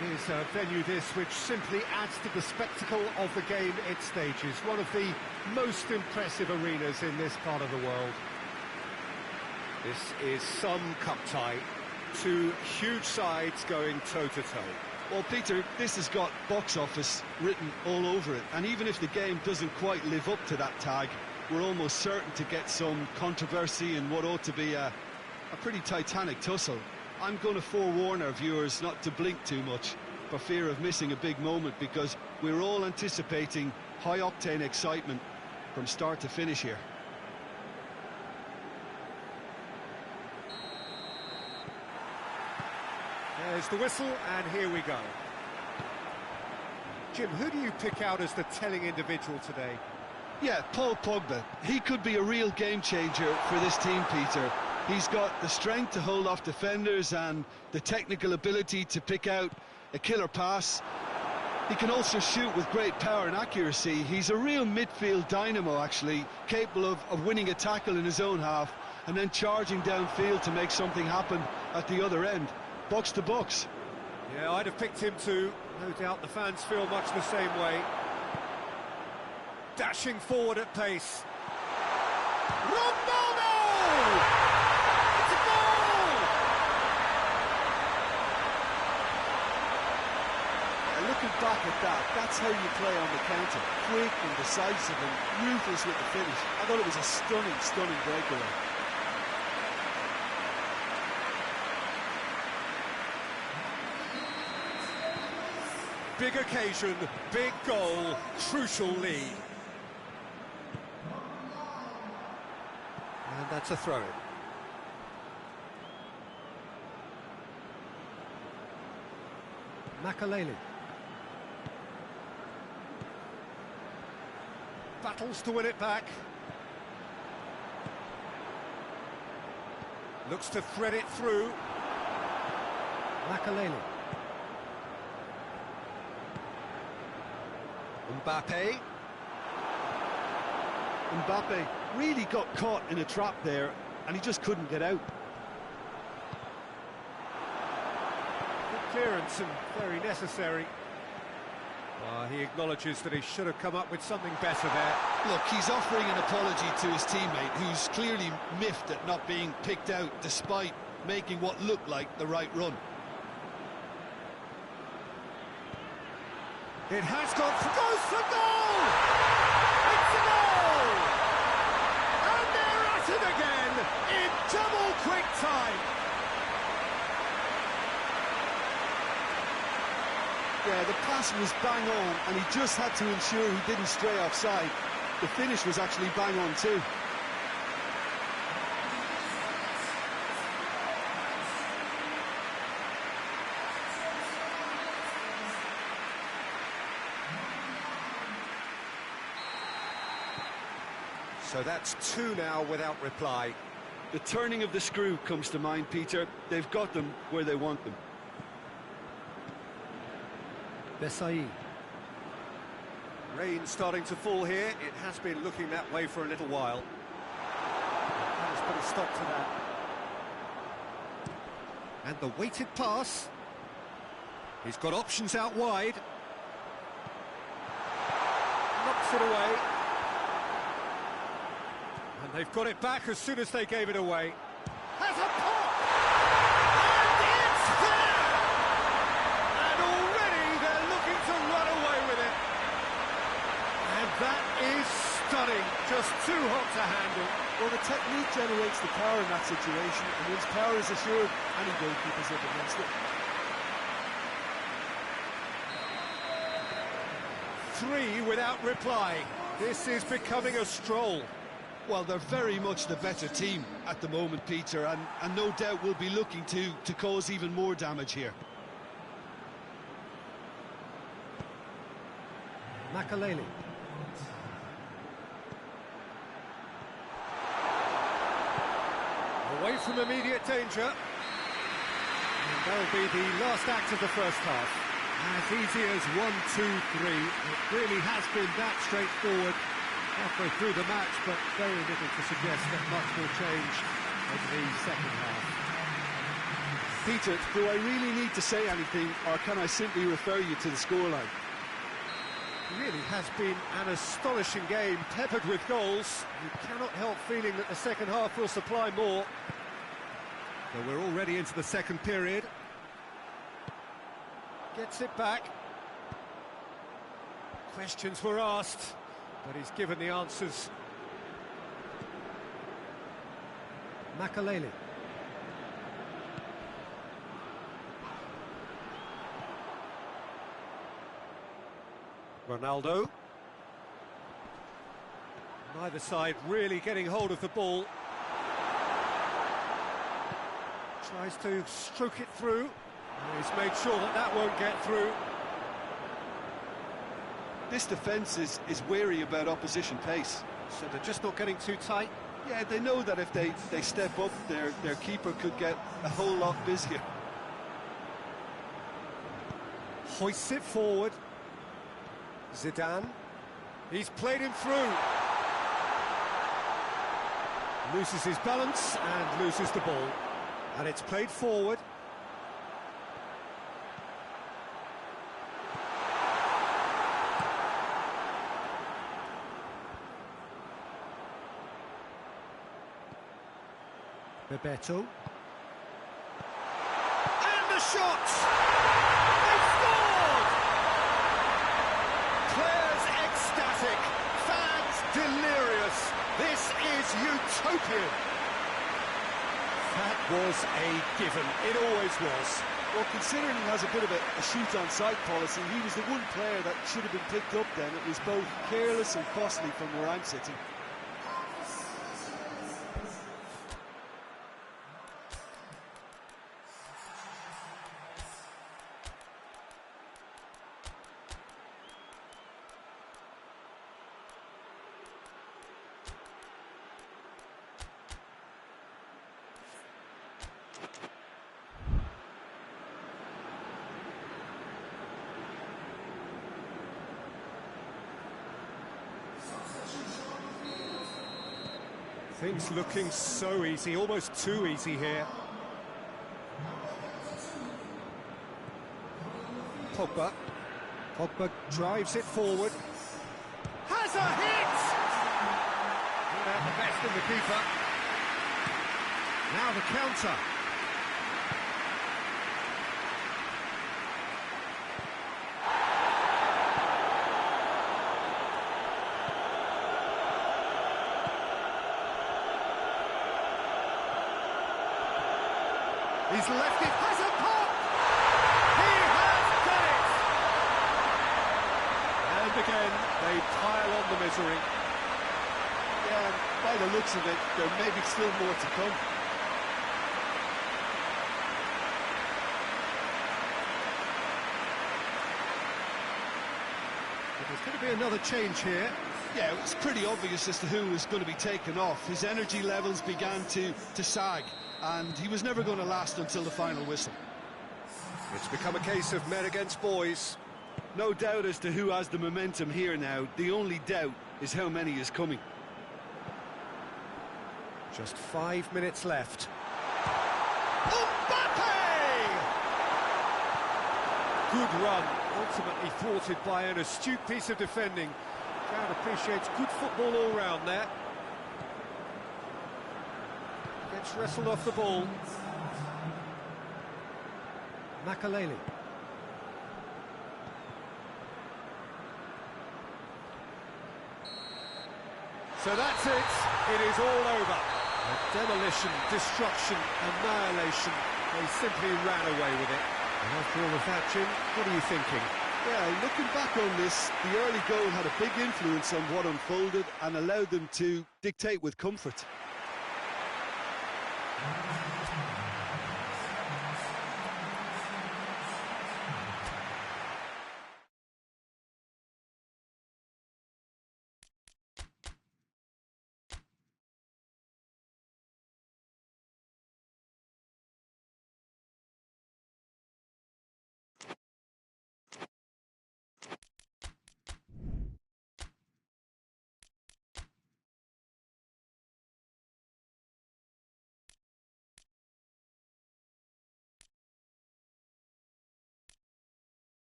It is a venue this which simply adds to the spectacle of the game it stages. One of the most impressive arenas in this part of the world. This is some cup tie. Two huge sides going toe-to-toe. Well, Peter, this has got box office written all over it, and even if the game doesn't quite live up to that tag, we're almost certain to get some controversy in what ought to be a pretty titanic tussle. I'm going to forewarn our viewers not to blink too much for fear of missing a big moment, because we're all anticipating high-octane excitement from start to finish here. There's the whistle, and here we go. Jim, who do you pick out as the telling individual today? Yeah, Paul Pogba. He could be a real game changer for this team, Peter. He's got the strength to hold off defenders and the technical ability to pick out a killer pass. He can also shoot with great power and accuracy. He's a real midfield dynamo, actually, capable of winning a tackle in his own half and then charging downfield to make something happen at the other end. Box to box. Yeah, I'd have picked him too. No doubt the fans feel much the same way. Dashing forward at pace. Ronaldo! Looking back at that, that's how you play on the counter. Quick and decisive and ruthless with the finish. I thought it was a stunning, stunning breakaway. Big occasion, big goal, crucial lead. And that's a throw-in. Makaleli. Battles to win it back. Looks to thread it through. Makaleli. Mbappe. Mbappe really got caught in a trap there, and he just couldn't get out. Good clearance and very necessary. He acknowledges that he should have come up with something better there. Look, he's offering an apology to his teammate, who's clearly miffed at not being picked out despite making what looked like the right run. It has got goes for goal! It's a goal! And they're at it again in double quick time. Yeah, the pass was bang on, and he just had to ensure he didn't stray offside. The finish was actually bang on too. So that's two now without reply. The turning of the screw comes to mind, Peter. They've got them where they want them. Besai. Rain starting to fall here. It has been looking that way for a little while. That has put a stop to that. And the weighted pass. He's got options out wide. Knocks it away. And they've got it back as soon as they gave it away. Has a pop! And it's there! And already they're looking to run away with it. And that is stunning. Just too hot to handle. Well, the technique generates the power in that situation, and once power is assured, any goalkeeper's up against it. 3 without reply. This is becoming a stroll. Well, they're very much the better team at the moment, Peter, and no doubt will be looking to cause even more damage here. Makaleli. Away from immediate danger. And that'll be the last act of the first half. As easy as 1, 2, 3. It really has been that straightforward halfway through the match, but very little to suggest that much will change over the second half. Peter, do I really need to say anything, or can I simply refer you to the scoreline? It really has been an astonishing game, peppered with goals. You cannot help feeling that the second half will supply more. So we're already into the second period. Gets it back. Questions were asked, but he's given the answers. Makaleli. Ronaldo. Neither side really getting hold of the ball. Tries to stroke it through. And he's made sure that that won't get through. This defence is wary about opposition pace. So they're just not getting too tight. Yeah, they know that if they step up, their keeper could get a whole lot busier. Hoists it forward. Zidane. He's played him through. Loses his balance and loses the ball. And it's played forward. Bebeto. And the shot! They scored! Players ecstatic, fans delirious. This is utopian. That was a given. It always was. Well, considering he has a bit of a shoot-on-sight policy, he was the one player that should have been picked up then. It was both careless and costly from where I'm sitting. Things looking so easy, almost too easy here. Pogba. Pogba drives it forward. Has a hit! Not out the best of the keeper. Now the counter. He's left it, has a pop! He has done it! And again, they pile on the misery. Yeah, by the looks of it, there may be still more to come. But there's going to be another change here. Yeah, it was pretty obvious as to who was going to be taken off. His energy levels began to sag, and he was never going to last until the final whistle. It's become a case of men against boys. No doubt as to who has the momentum here now. The only doubt is how many is coming. Just 5 minutes left. Mbappe! Good run, ultimately thwarted by an astute piece of defending. Crowd appreciates good football all round there. Gets wrestled off the ball. Makaleli. So that's it. It is all over. Demolition, destruction, annihilation. They simply ran away with it. And after all of that, Jim, what are you thinking? Yeah, looking back on this, the early goal had a big influence on what unfolded and allowed them to dictate with comfort.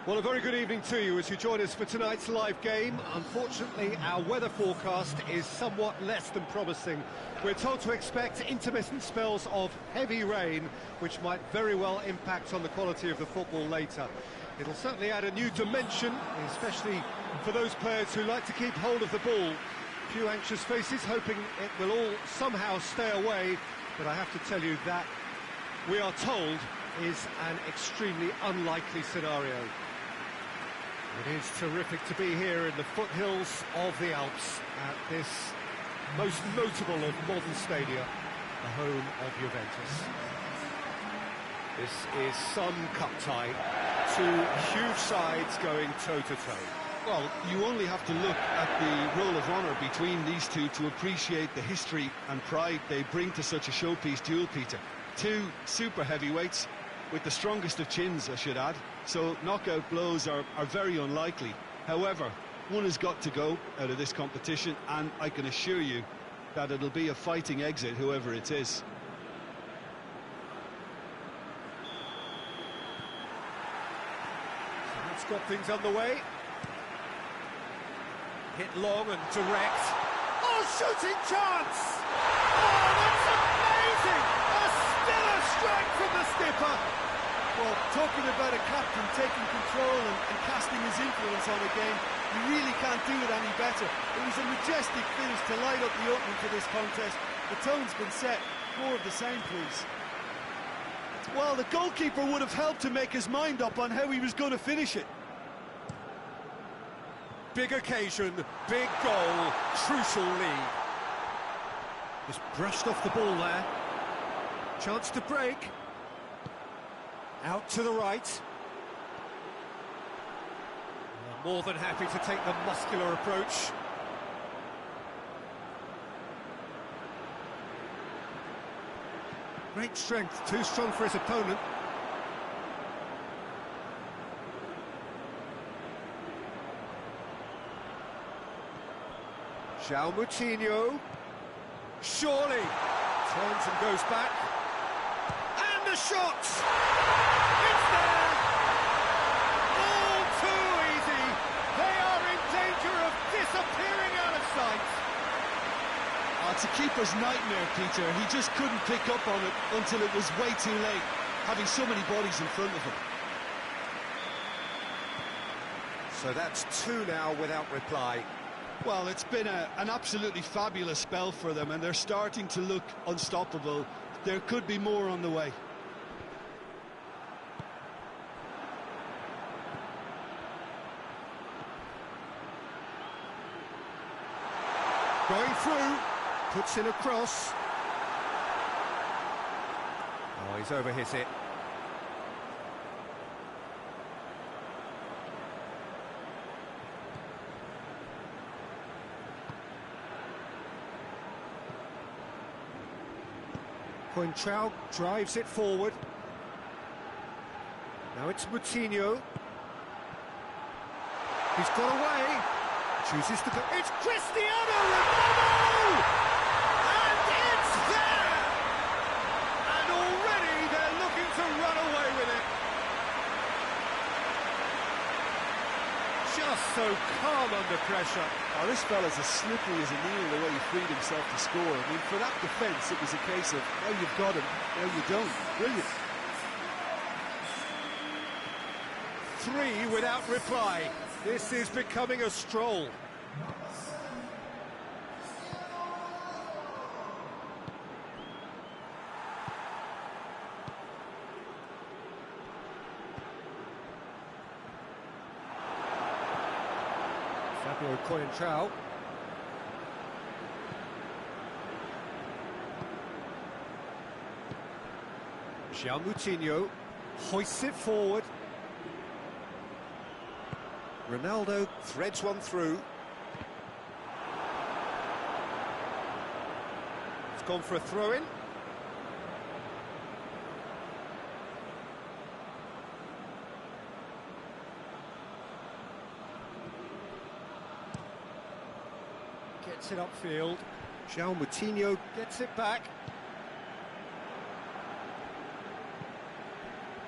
Well, a very good evening to you as you join us for tonight's live game. Unfortunately, our weather forecast is somewhat less than promising. We're told to expect intermittent spells of heavy rain, which might very well impact on the quality of the football later. It'll certainly add a new dimension, especially for those players who like to keep hold of the ball. A few anxious faces hoping it will all somehow stay away, but I have to tell you that we are told is an extremely unlikely scenario. It is terrific to be here in the foothills of the Alps at this most notable of modern stadia, the home of Juventus. This is some cup tie, two huge sides going toe-to-toe. Well, you only have to look at the roll of honour between these two to appreciate the history and pride they bring to such a showpiece duel, Peter. Two super heavyweights, with the strongest of chins, I should add, so knockout blows are very unlikely. However, one has got to go out of this competition, and I can assure you that it'll be a fighting exit, whoever it is. So let's got things underway. Hit long and direct. Oh, shooting chance! Oh, that's amazing! A stellar strike from the skipper! Well, talking about a captain taking control and casting his influence on a game, you really can't do it any better. It was a majestic finish to light up the opening to this contest. The tone's been set. More of the same, please. Well, the goalkeeper would have helped to make his mind up on how he was going to finish it. Big occasion, big goal, crucial lead. Just brushed off the ball there. Chance to break. Out to the right. More than happy to take the muscular approach. Great strength, too strong for his opponent. João Moutinho. Surely. Turns and goes back. And the shot! It's there! All too easy. They are in danger of disappearing out of sight. Oh, it's a keeper's nightmare, Peter. He just couldn't pick up on it until it was way too late, having so many bodies in front of him. So that's two now without reply. Well, it's been an absolutely fabulous spell for them, and they're starting to look unstoppable. There could be more on the way. Going through, puts in a cross. Oh, he's overhit it. Coentrao drives it forward. Now it's Moutinho. He's got away. Chooses to go. It's Cristiano Ronaldo! And it's there! And already they're looking to run away with it. Just so calm under pressure. Oh, this fella's as slippery as a needle the way he freed himself to score. I mean, for that defence, it was a case of, now you've got him, now you don't. Brilliant. 3 without reply. This is becoming a stroll. Fabio Coentrao. João Moutinho hoists it forward. Ronaldo threads one through. It's gone for a throw-in. Gets it upfield. João Moutinho gets it back.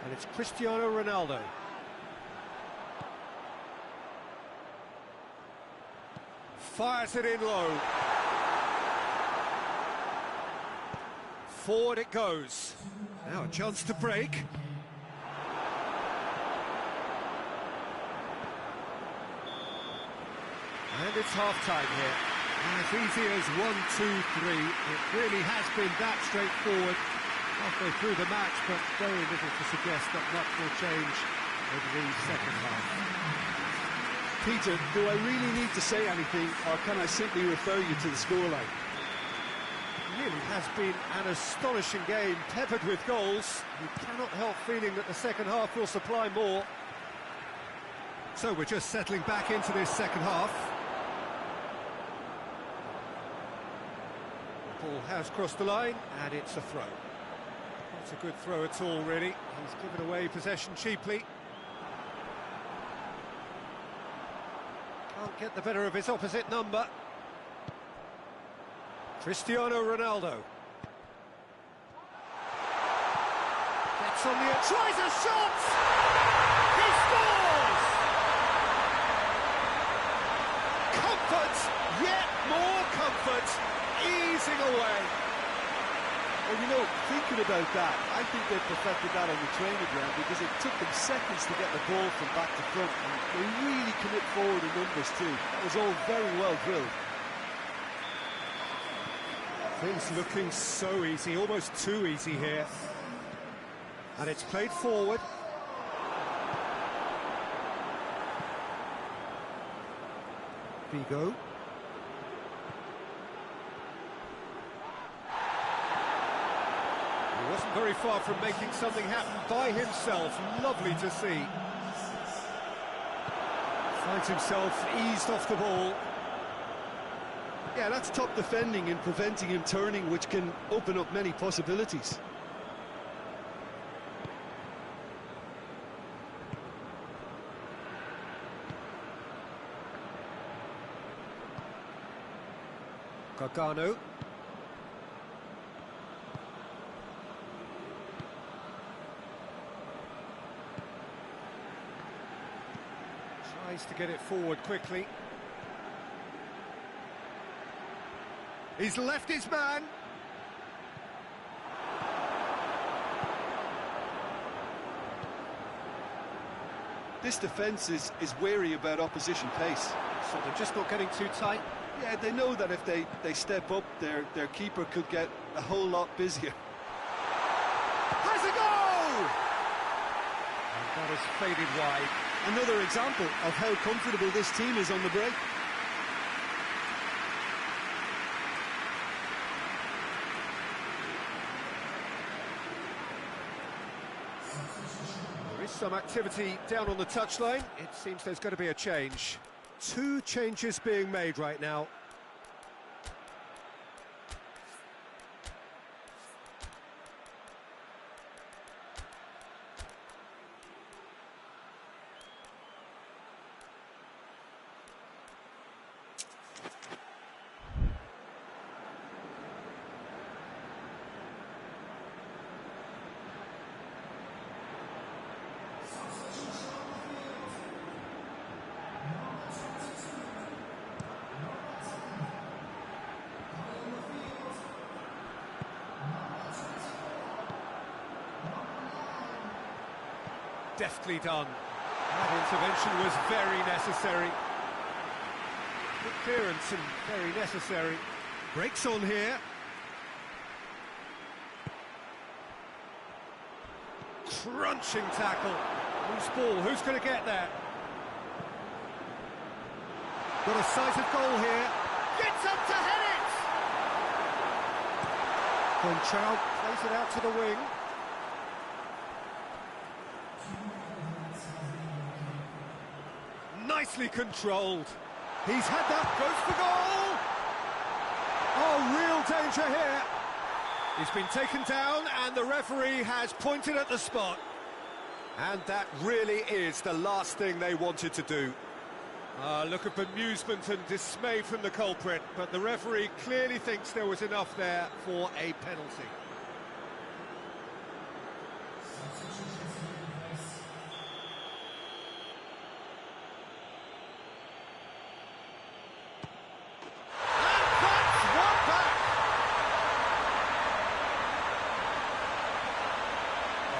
And it's Cristiano Ronaldo. Fires it in low. Forward it goes. Now a chance to break. And it's half-time here. As easy as 1, 2, 3. It really has been that straightforward halfway through the match, but very little to suggest that much will change over the second half. Peter, do I really need to say anything, or can I simply refer you to the scoreline? It really has been an astonishing game, peppered with goals. You cannot help feeling that the second half will supply more. So we're just settling back into this second half. The ball has crossed the line, and it's a throw. Not a good throw at all, really. He's given away possession cheaply. Can't get the better of his opposite number. Cristiano Ronaldo. Gets on the... tries a shot! He scores! Comfort, yet more comfort, easing away. Well, you know, thinking about that, I think they perfected that on the training ground because it took them seconds to get the ball from back to front, and they really commit forward in numbers too. That was all very well drilled. Things looking so easy, almost too easy here. And it's played forward. Vigo. He wasn't very far from making something happen by himself. Lovely to see. Finds himself eased off the ball. Yeah, that's top defending and preventing him turning, which can open up many possibilities. Gargano. Tries to get it forward quickly. He's left his man. This defence is wary about opposition pace. So they're just not getting too tight. Yeah, they know that if they step up, their keeper could get a whole lot busier. Has a goal! And that has faded wide. Another example of how comfortable this team is on the break. There is some activity down on the touchline. It seems there's going to be a change. 2 changes being made right now. Deftly done. That intervention was very necessary. Good clearance and very necessary. Breaks on here. Crunching tackle. Loose ball, who's going to get there? Got a sight of goal here. Gets up to head it! Conchal plays it out to the wing. Nicely controlled. He's had that, goes for goal! Oh, real danger here. He's been taken down and the referee has pointed at the spot. And that really is the last thing they wanted to do. Look of bemusement and dismay from the culprit, but the referee clearly thinks there was enough there for a penalty.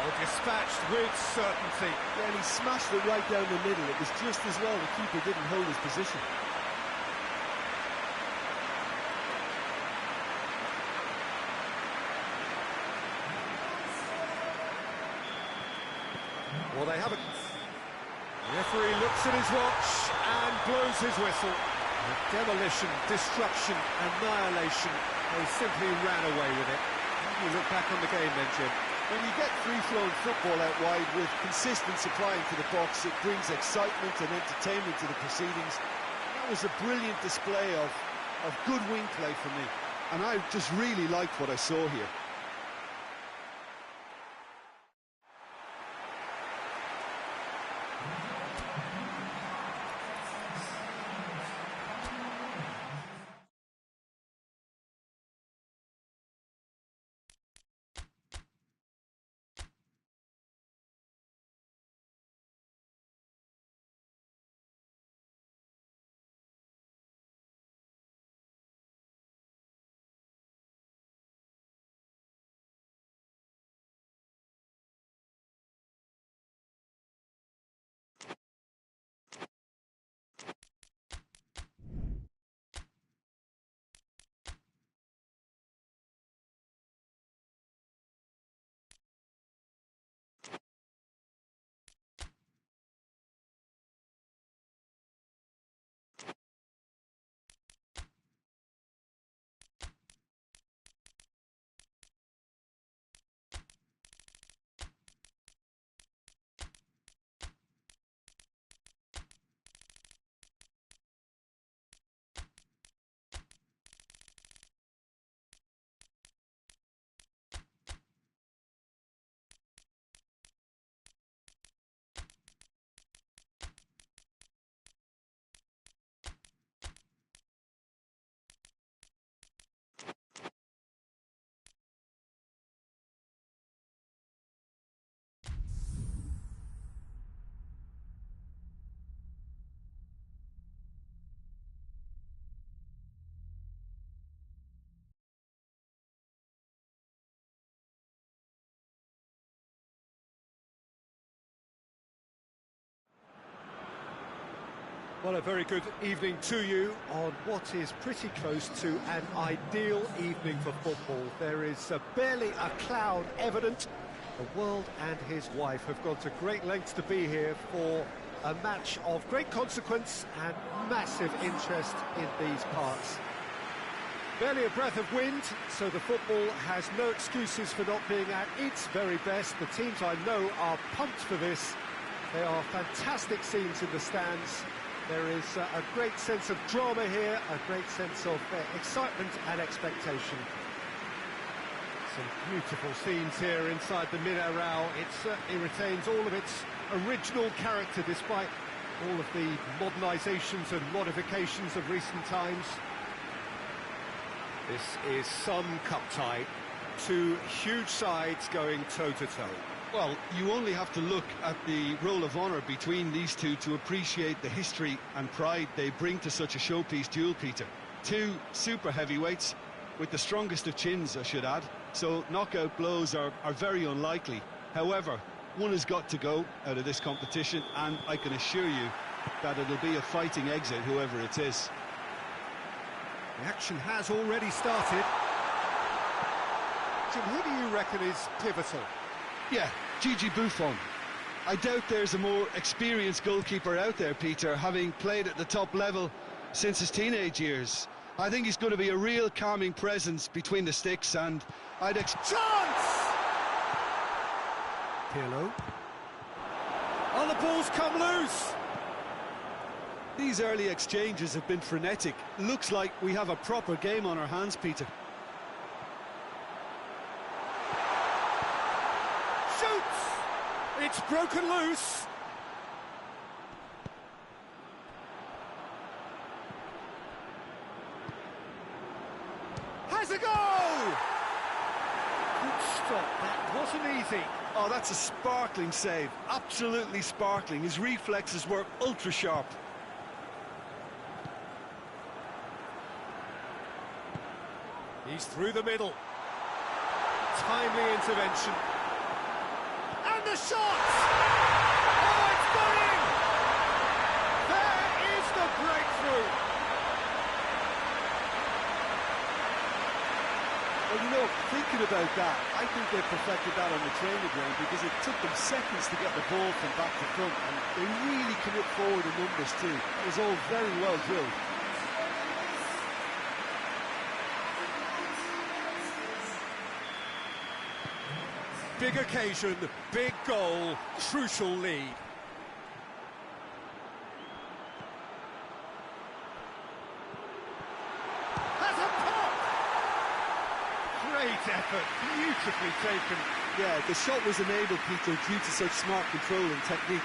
Oh, dispatched with certainty. Yeah, and he smashed it right down the middle. It was just as well the keeper didn't hold his position. Well, they haven't. The referee looks at his watch and blows his whistle. Demolition, destruction, annihilation. They simply ran away with it. How do you look back on the game then, Jim? When you get free-flowing football out wide with consistent supplying to the box, it brings excitement and entertainment to the proceedings. That was a brilliant display of good wing play for me. And I just really liked what I saw here. Well, a very good evening to you on what is pretty close to an ideal evening for football. There is barely a cloud evident. The world and his wife have gone to great lengths to be here for a match of great consequence and massive interest in these parts. Barely a breath of wind, so the football has no excuses for not being at its very best. The teams I know are pumped for this. There are fantastic scenes in the stands. There is a great sense of drama here, a great sense of excitement and expectation. Some beautiful scenes here inside the Mineral. It certainly retains all of its original character despite all of the modernisations and modifications of recent times. This is some cup tie. Two huge sides going toe-to-toe. Well, you only have to look at the roll of honour between these two to appreciate the history and pride they bring to such a showpiece duel, Peter. Two super heavyweights with the strongest of chins, I should add, so knockout blows are very unlikely. However, one has got to go out of this competition, and I can assure you that it'll be a fighting exit, whoever it is. The action has already started. Jim, who do you reckon is pivotal? Yeah, Gigi Buffon. I doubt there's a more experienced goalkeeper out there, Peter, having played at the top level since his teenage years. I think he's going to be a real calming presence between the sticks, and I'd expect... Chance! Pirlo. Oh, the ball's come loose! These early exchanges have been frenetic. Looks like we have a proper game on our hands, Peter. Shoots! It's broken loose. Has a go! Good stop, that wasn't easy. Oh, that's a sparkling save. Absolutely sparkling. His reflexes were ultra sharp. He's through the middle. Timely intervention. the shot! Oh, it's gone in! There is the breakthrough! Well, you know, thinking about that, I think they perfected that on the training ground because it took them seconds to get the ball from back to front, and they really commit forward in numbers too. It was all very well drilled. Big occasion, big goal, crucial lead. Has a pop! Great effort, beautifully taken. Yeah, the shot was enabled, Peter, due to such smart control and technique.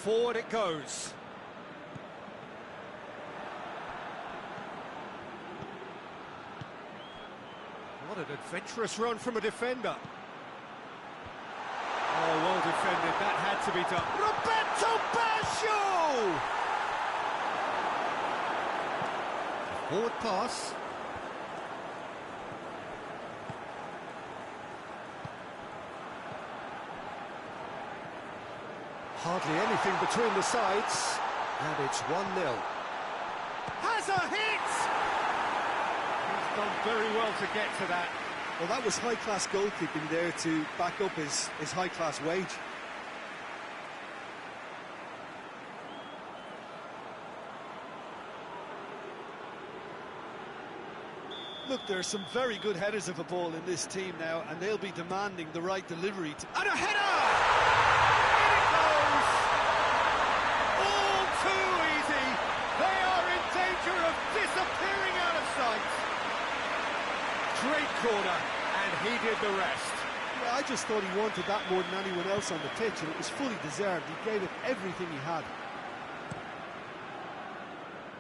Forward it goes. What an adventurous run from a defender. Oh, well defended, that had to be done. Roberto Baggio! Forward pass. Hardly anything between the sides, and it's 1-0. Has a hit! He's done very well to get to that. Well, that was high-class goalkeeping there to back up his high-class wage. Look, there are some very good headers of a ball in this team now, and they'll be demanding the right delivery. And a header! In it goes! All too easy! They are in danger of disappearing out of sight! Great corner, and he did the rest. Yeah, I just thought he wanted that more than anyone else on the pitch, and it was fully deserved. He gave it everything he had.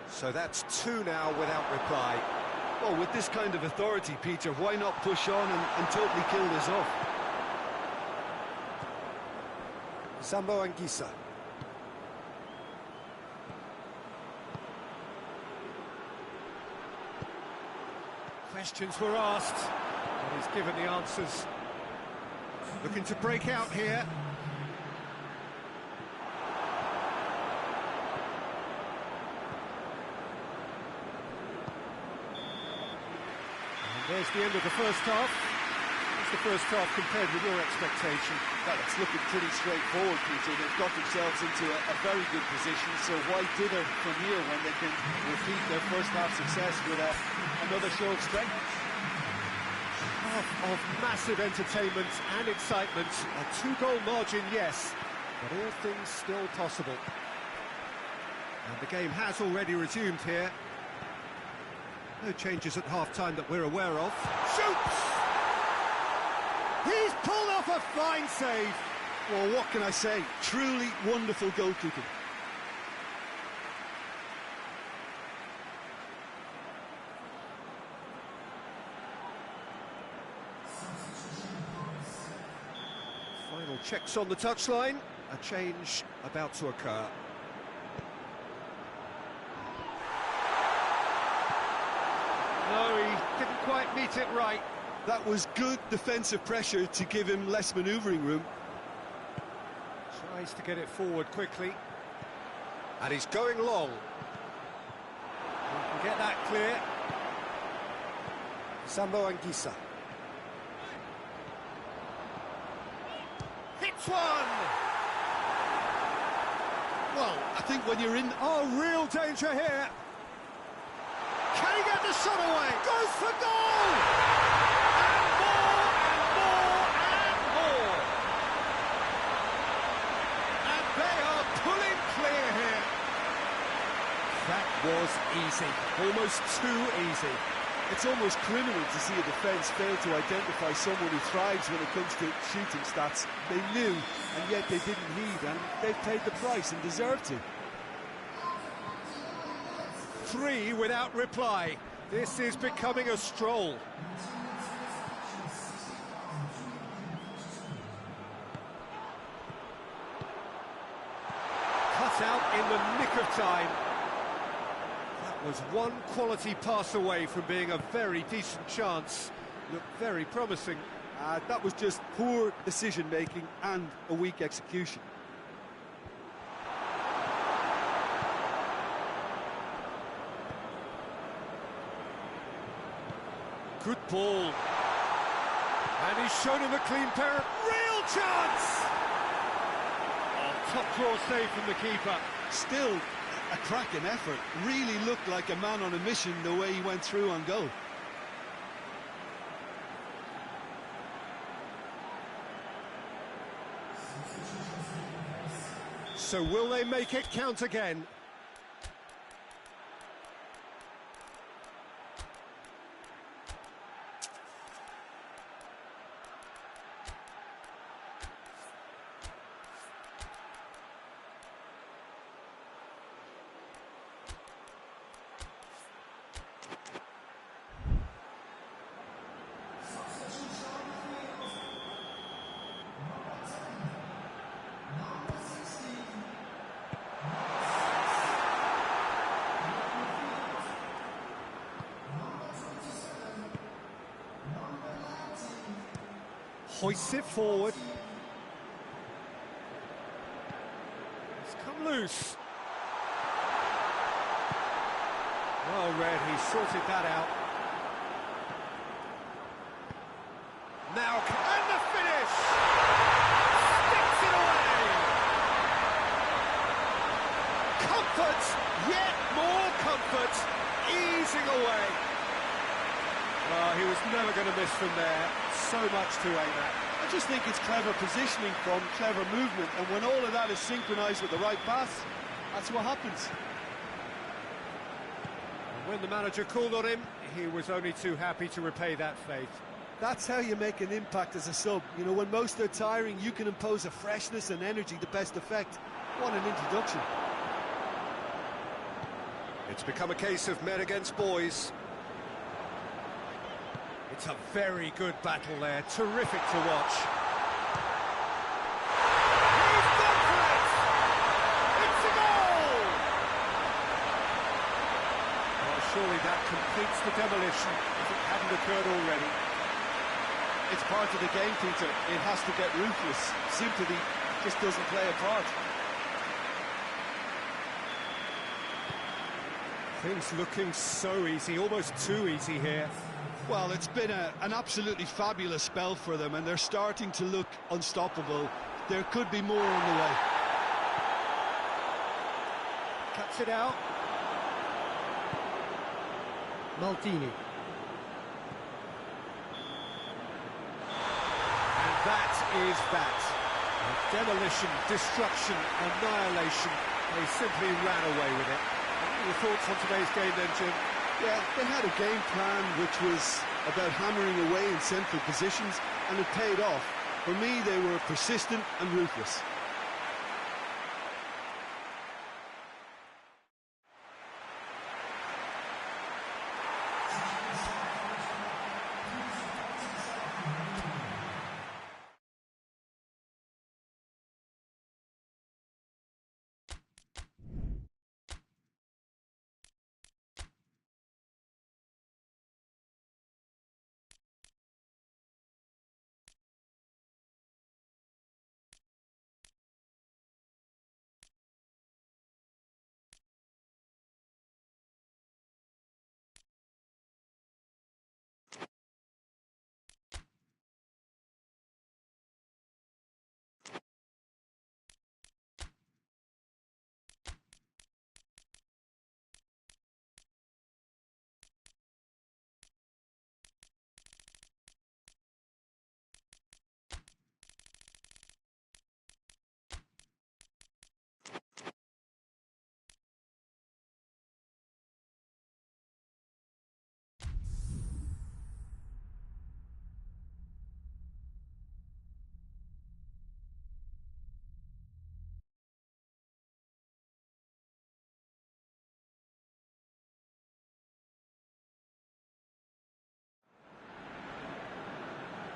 So that's 2 now without reply. Well, with this kind of authority, Peter, why not push on and totally kill this off? Zambo Anguissa. Questions were asked, and he's given the answers. Looking to break out here. And there's the end of the first half. What's the first half compared with your expectation? Well, it's looking pretty straightforward, Peter. They've got themselves into a very good position, so why dither from here when they can repeat their first half success with another show of strength? Half of massive entertainment and excitement. A 2-goal margin, yes, but all things still possible. And the game has already resumed here. No changes at half-time that we're aware of. Shoots! He's pulled off a fine save. Well, what can I say? Truly wonderful goalkeeping. Final checks on the touchline. A change about to occur. No, he didn't quite meet it right. That was good defensive pressure to give him less manoeuvring room. Tries to get it forward quickly. And he's going long. He can get that clear. Zambo Anguissa. Hits one! Well, I think when you're in... Oh, real danger here. Can he get the shot away? Goes for goal! And more, and more, and more. And they are pulling clear here. That was easy. Almost too easy. It's almost criminal to see a defence fail to identify someone who thrives when it comes to shooting stats. They knew, and yet they didn't heed, and they've paid the price and deserve to. 3 without reply. This is becoming a stroll. out in the nick of time. That was one quality pass away from being a very decent chance. Looked very promising. That was just poor decision-making and a weak execution. Good ball. And he's shown him a clean pair of... Real chance! Oh, top draw save from the keeper. Still a cracking effort. Really looked like a man on a mission the way he went through on goal. So will they make it count again? Hoists it forward. It's come loose. Well read, he sorted that out. Now, and the finish! Sticks it away! Comfort, yet more comfort, easing away. Well, he was never going to miss from there. So much to aim at. I just think it's clever positioning from clever movement, and when all of that is synchronised with the right pass, that's what happens. And when the manager called on him, he was only too happy to repay that faith. That's how you make an impact as a sub. You know, when most are tiring, you can impose a freshness and energy to best effect. What an introduction. It's become a case of men against boys. It's a very good battle there, terrific to watch. He's gone for it! It's a goal! Well, surely that completes the demolition, if it hadn't occurred already. It's part of the game, Peter. It has to get ruthless. Sympathy just doesn't play a part. Things looking so easy, almost too easy here. Well, it's been an absolutely fabulous spell for them, and they're starting to look unstoppable. There could be more on the way. Cuts it out. Maldini. And that is that. Demolition, destruction, annihilation. They simply ran away with it. What are your thoughts on today's game then, Jim? Yeah, they had a game plan which was about hammering away in central positions, and it paid off. For me, they were persistent and ruthless.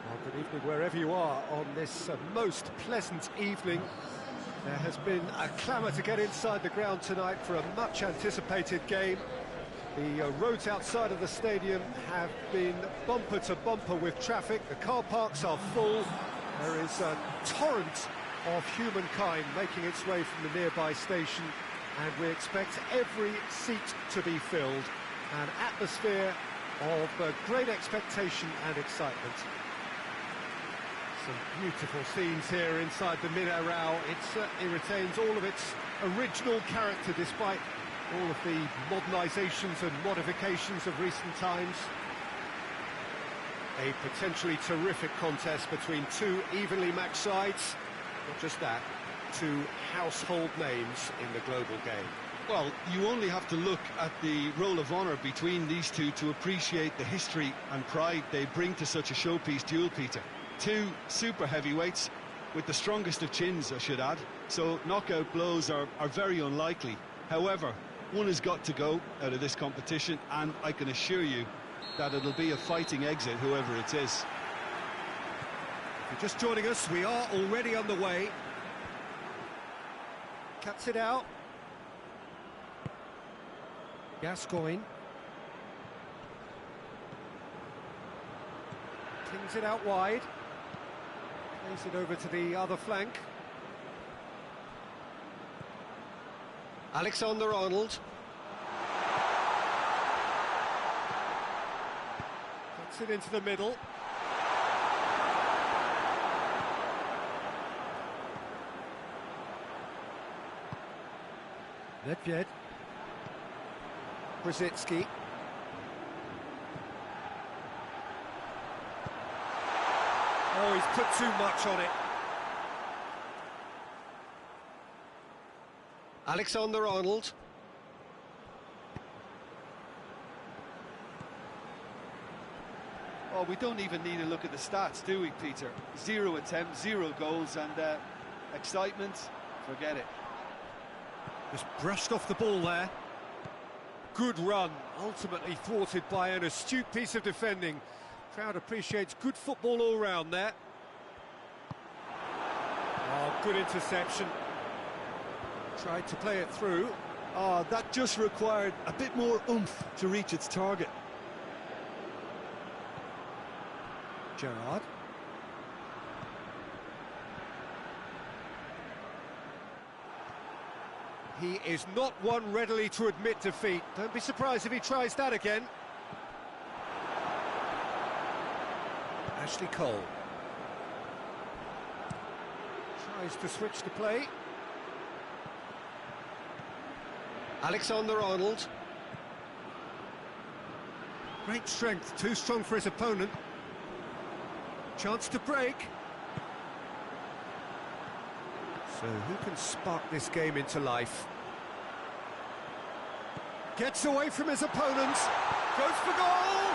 Well, good evening wherever you are on this most pleasant evening. There has been a clamour to get inside the ground tonight for a much-anticipated game. The roads outside of the stadium have been bumper to bumper with traffic. The car parks are full. There is a torrent of humankind making its way from the nearby station, and we expect every seat to be filled. An atmosphere of great expectation and excitement. Some beautiful scenes here inside the Mineral. It certainly retains all of its original character despite all of the modernisations and modifications of recent times. A potentially terrific contest between two evenly matched sides. Not just that, two household names in the global game. Well, you only have to look at the roll of honour between these two to appreciate the history and pride they bring to such a showpiece duel, Peter. Two super heavyweights with the strongest of chins, I should add, so knockout blows are very unlikely. However, one has got to go out of this competition, and I can assure you that it'll be a fighting exit, whoever it is. If you're just joining us, we are already underway. Cuts it out. Gascoigne. Clings it out wide. Plays it over to the other flank. Alexander-Arnold. Puts it into the middle. Nedved. Brzezinski. Oh, he's put too much on it. Alexander-Arnold. Oh, we don't even need to look at the stats, do we, Peter? 0 attempts, 0 goals, and excitement, forget it. Just brushed off the ball there. Good run, ultimately thwarted by an astute piece of defending. Crowd appreciates good football all round there. Oh, good interception. Tried to play it through. Oh, that just required a bit more oomph to reach its target. Gerrard. He is not one readily to admit defeat. Don't be surprised if he tries that again. Ashley Cole. Tries to switch the play. Alexander-Arnold. Great strength, too strong for his opponent. Chance to break. So who can spark this game into life? Gets away from his opponent. Goes for goal!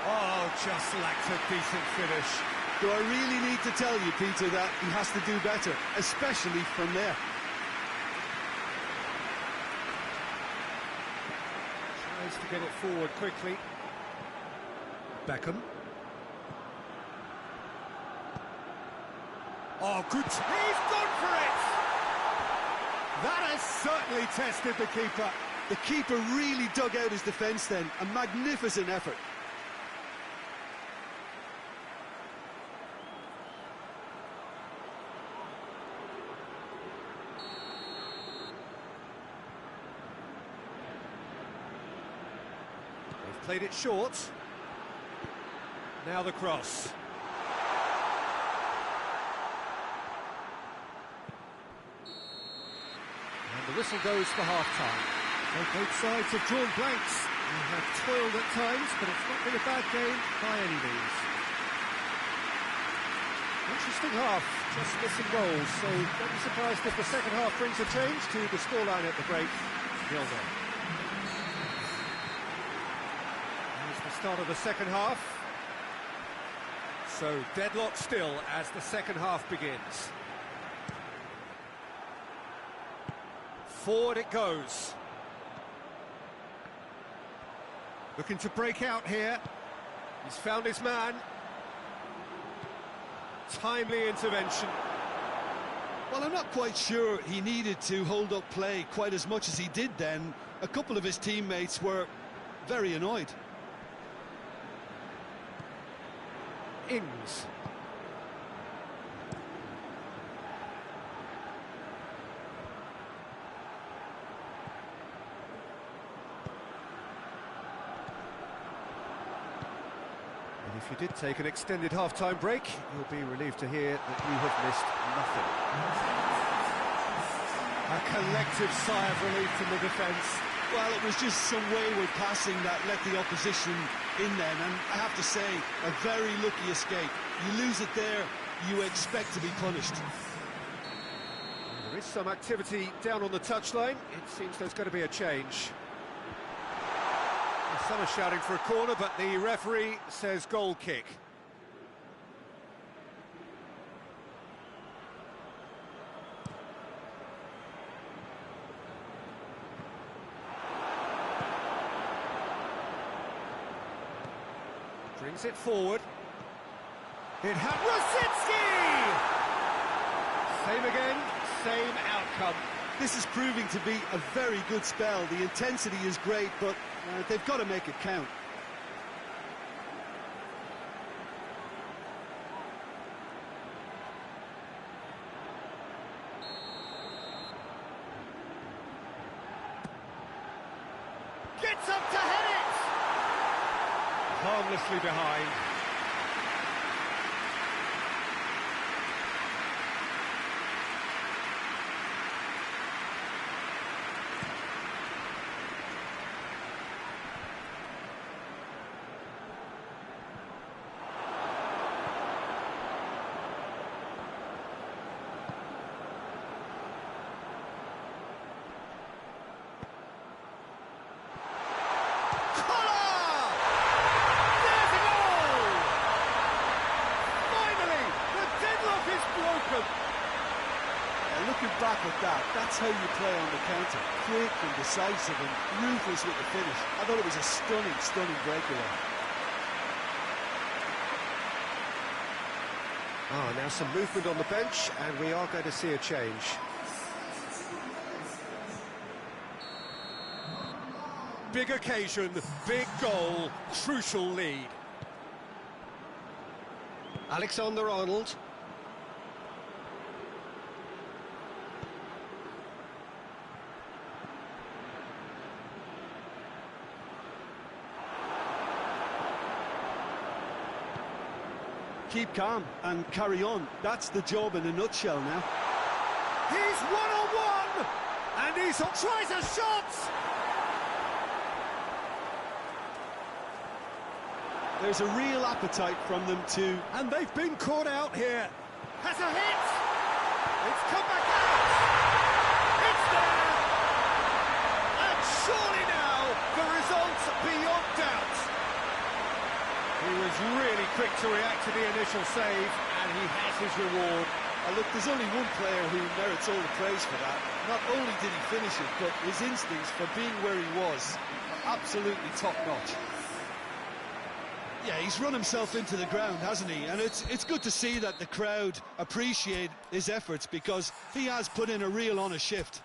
Oh, just lacked a decent finish. Do I really need to tell you, Peter, that he has to do better, especially from there? Tries to get it forward quickly. Beckham. Oh, good. He's gone for it! That has certainly tested the keeper. The keeper really dug out his defence then. A magnificent effort. They've played it short. Now the cross. And the whistle goes for half-time. So both sides have drawn blanks. They have toiled at times, but it's not been a bad game by any means. Interesting half, just missing goals, so don't be surprised if the second half brings a change to the scoreline at the break. 0-0. Here's the start of the second half. So deadlock still as the second half begins. Forward it goes. Looking to break out here. He's found his man. Timely intervention. Well, I'm not quite sure he needed to hold up play quite as much as he did then. A couple of his teammates were very annoyed. Ings. And if you did take an extended half-time break, you'll be relieved to hear that you have missed nothing. A collective sigh of relief from the defence. Well, it was just some wayward passing that let the opposition in then, and I have to say, a very lucky escape. You lose it there, you expect to be punished. There is some activity down on the touchline. It seems there's going to be a change. Some are shouting for a corner, but the referee says goal kick. Brings it forward. It had Rosicki! Same again, same outcome. This is proving to be a very good spell. The intensity is great, but they've got to make it count. Gets up to head it! Harmlessly behind. Looking back at that, that's how you play on the counter. Quick and decisive and ruthless with the finish. I thought it was a stunning, stunning breakaway. Now some movement on the bench, and we are going to see a change. Big occasion, big goal, crucial lead. Alexander-Arnold. Keep calm and carry on. That's the job in a nutshell now. He's one-on-one! And he tries a shot! There's a real appetite from them to... And they've been caught out here. Has a hit! It's come back out! It's there! And surely now, the result's beyond doubt. He was really quick to react to the initial save, and he has his reward. Look, there's only one player who merits all the praise for that. Not only did he finish it, but his instincts for being where he was are absolutely top-notch. Yeah, he's run himself into the ground, hasn't he? And it's good to see that the crowd appreciate his efforts, because he has put in a real honest shift.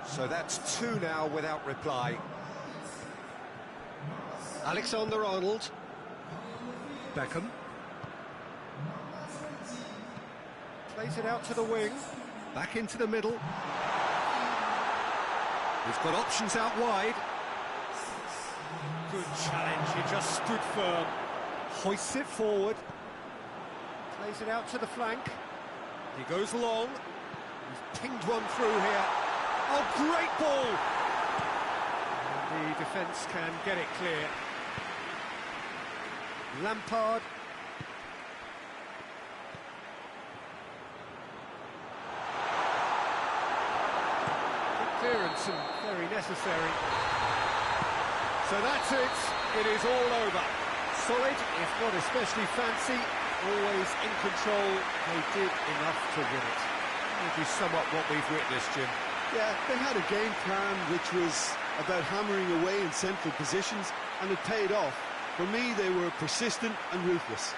So that's two now without reply. Alexander-Arnold. Beckham. Plays it out to the wing. Back into the middle. He's got options out wide. Good challenge, he just stood firm. Hoists it forward. Plays it out to the flank. He goes long. He's pinged one through here. Oh, great ball! And the defence can get it clear. Lampard. Good clearance and very necessary. So that's it. It is all over. Solid, if not especially fancy, always in control. They did enough to win it. Maybe somewhat what we've witnessed, Jim. Yeah, they had a game plan which was about hammering away in central positions, and it paid off. For me, they were persistent and ruthless.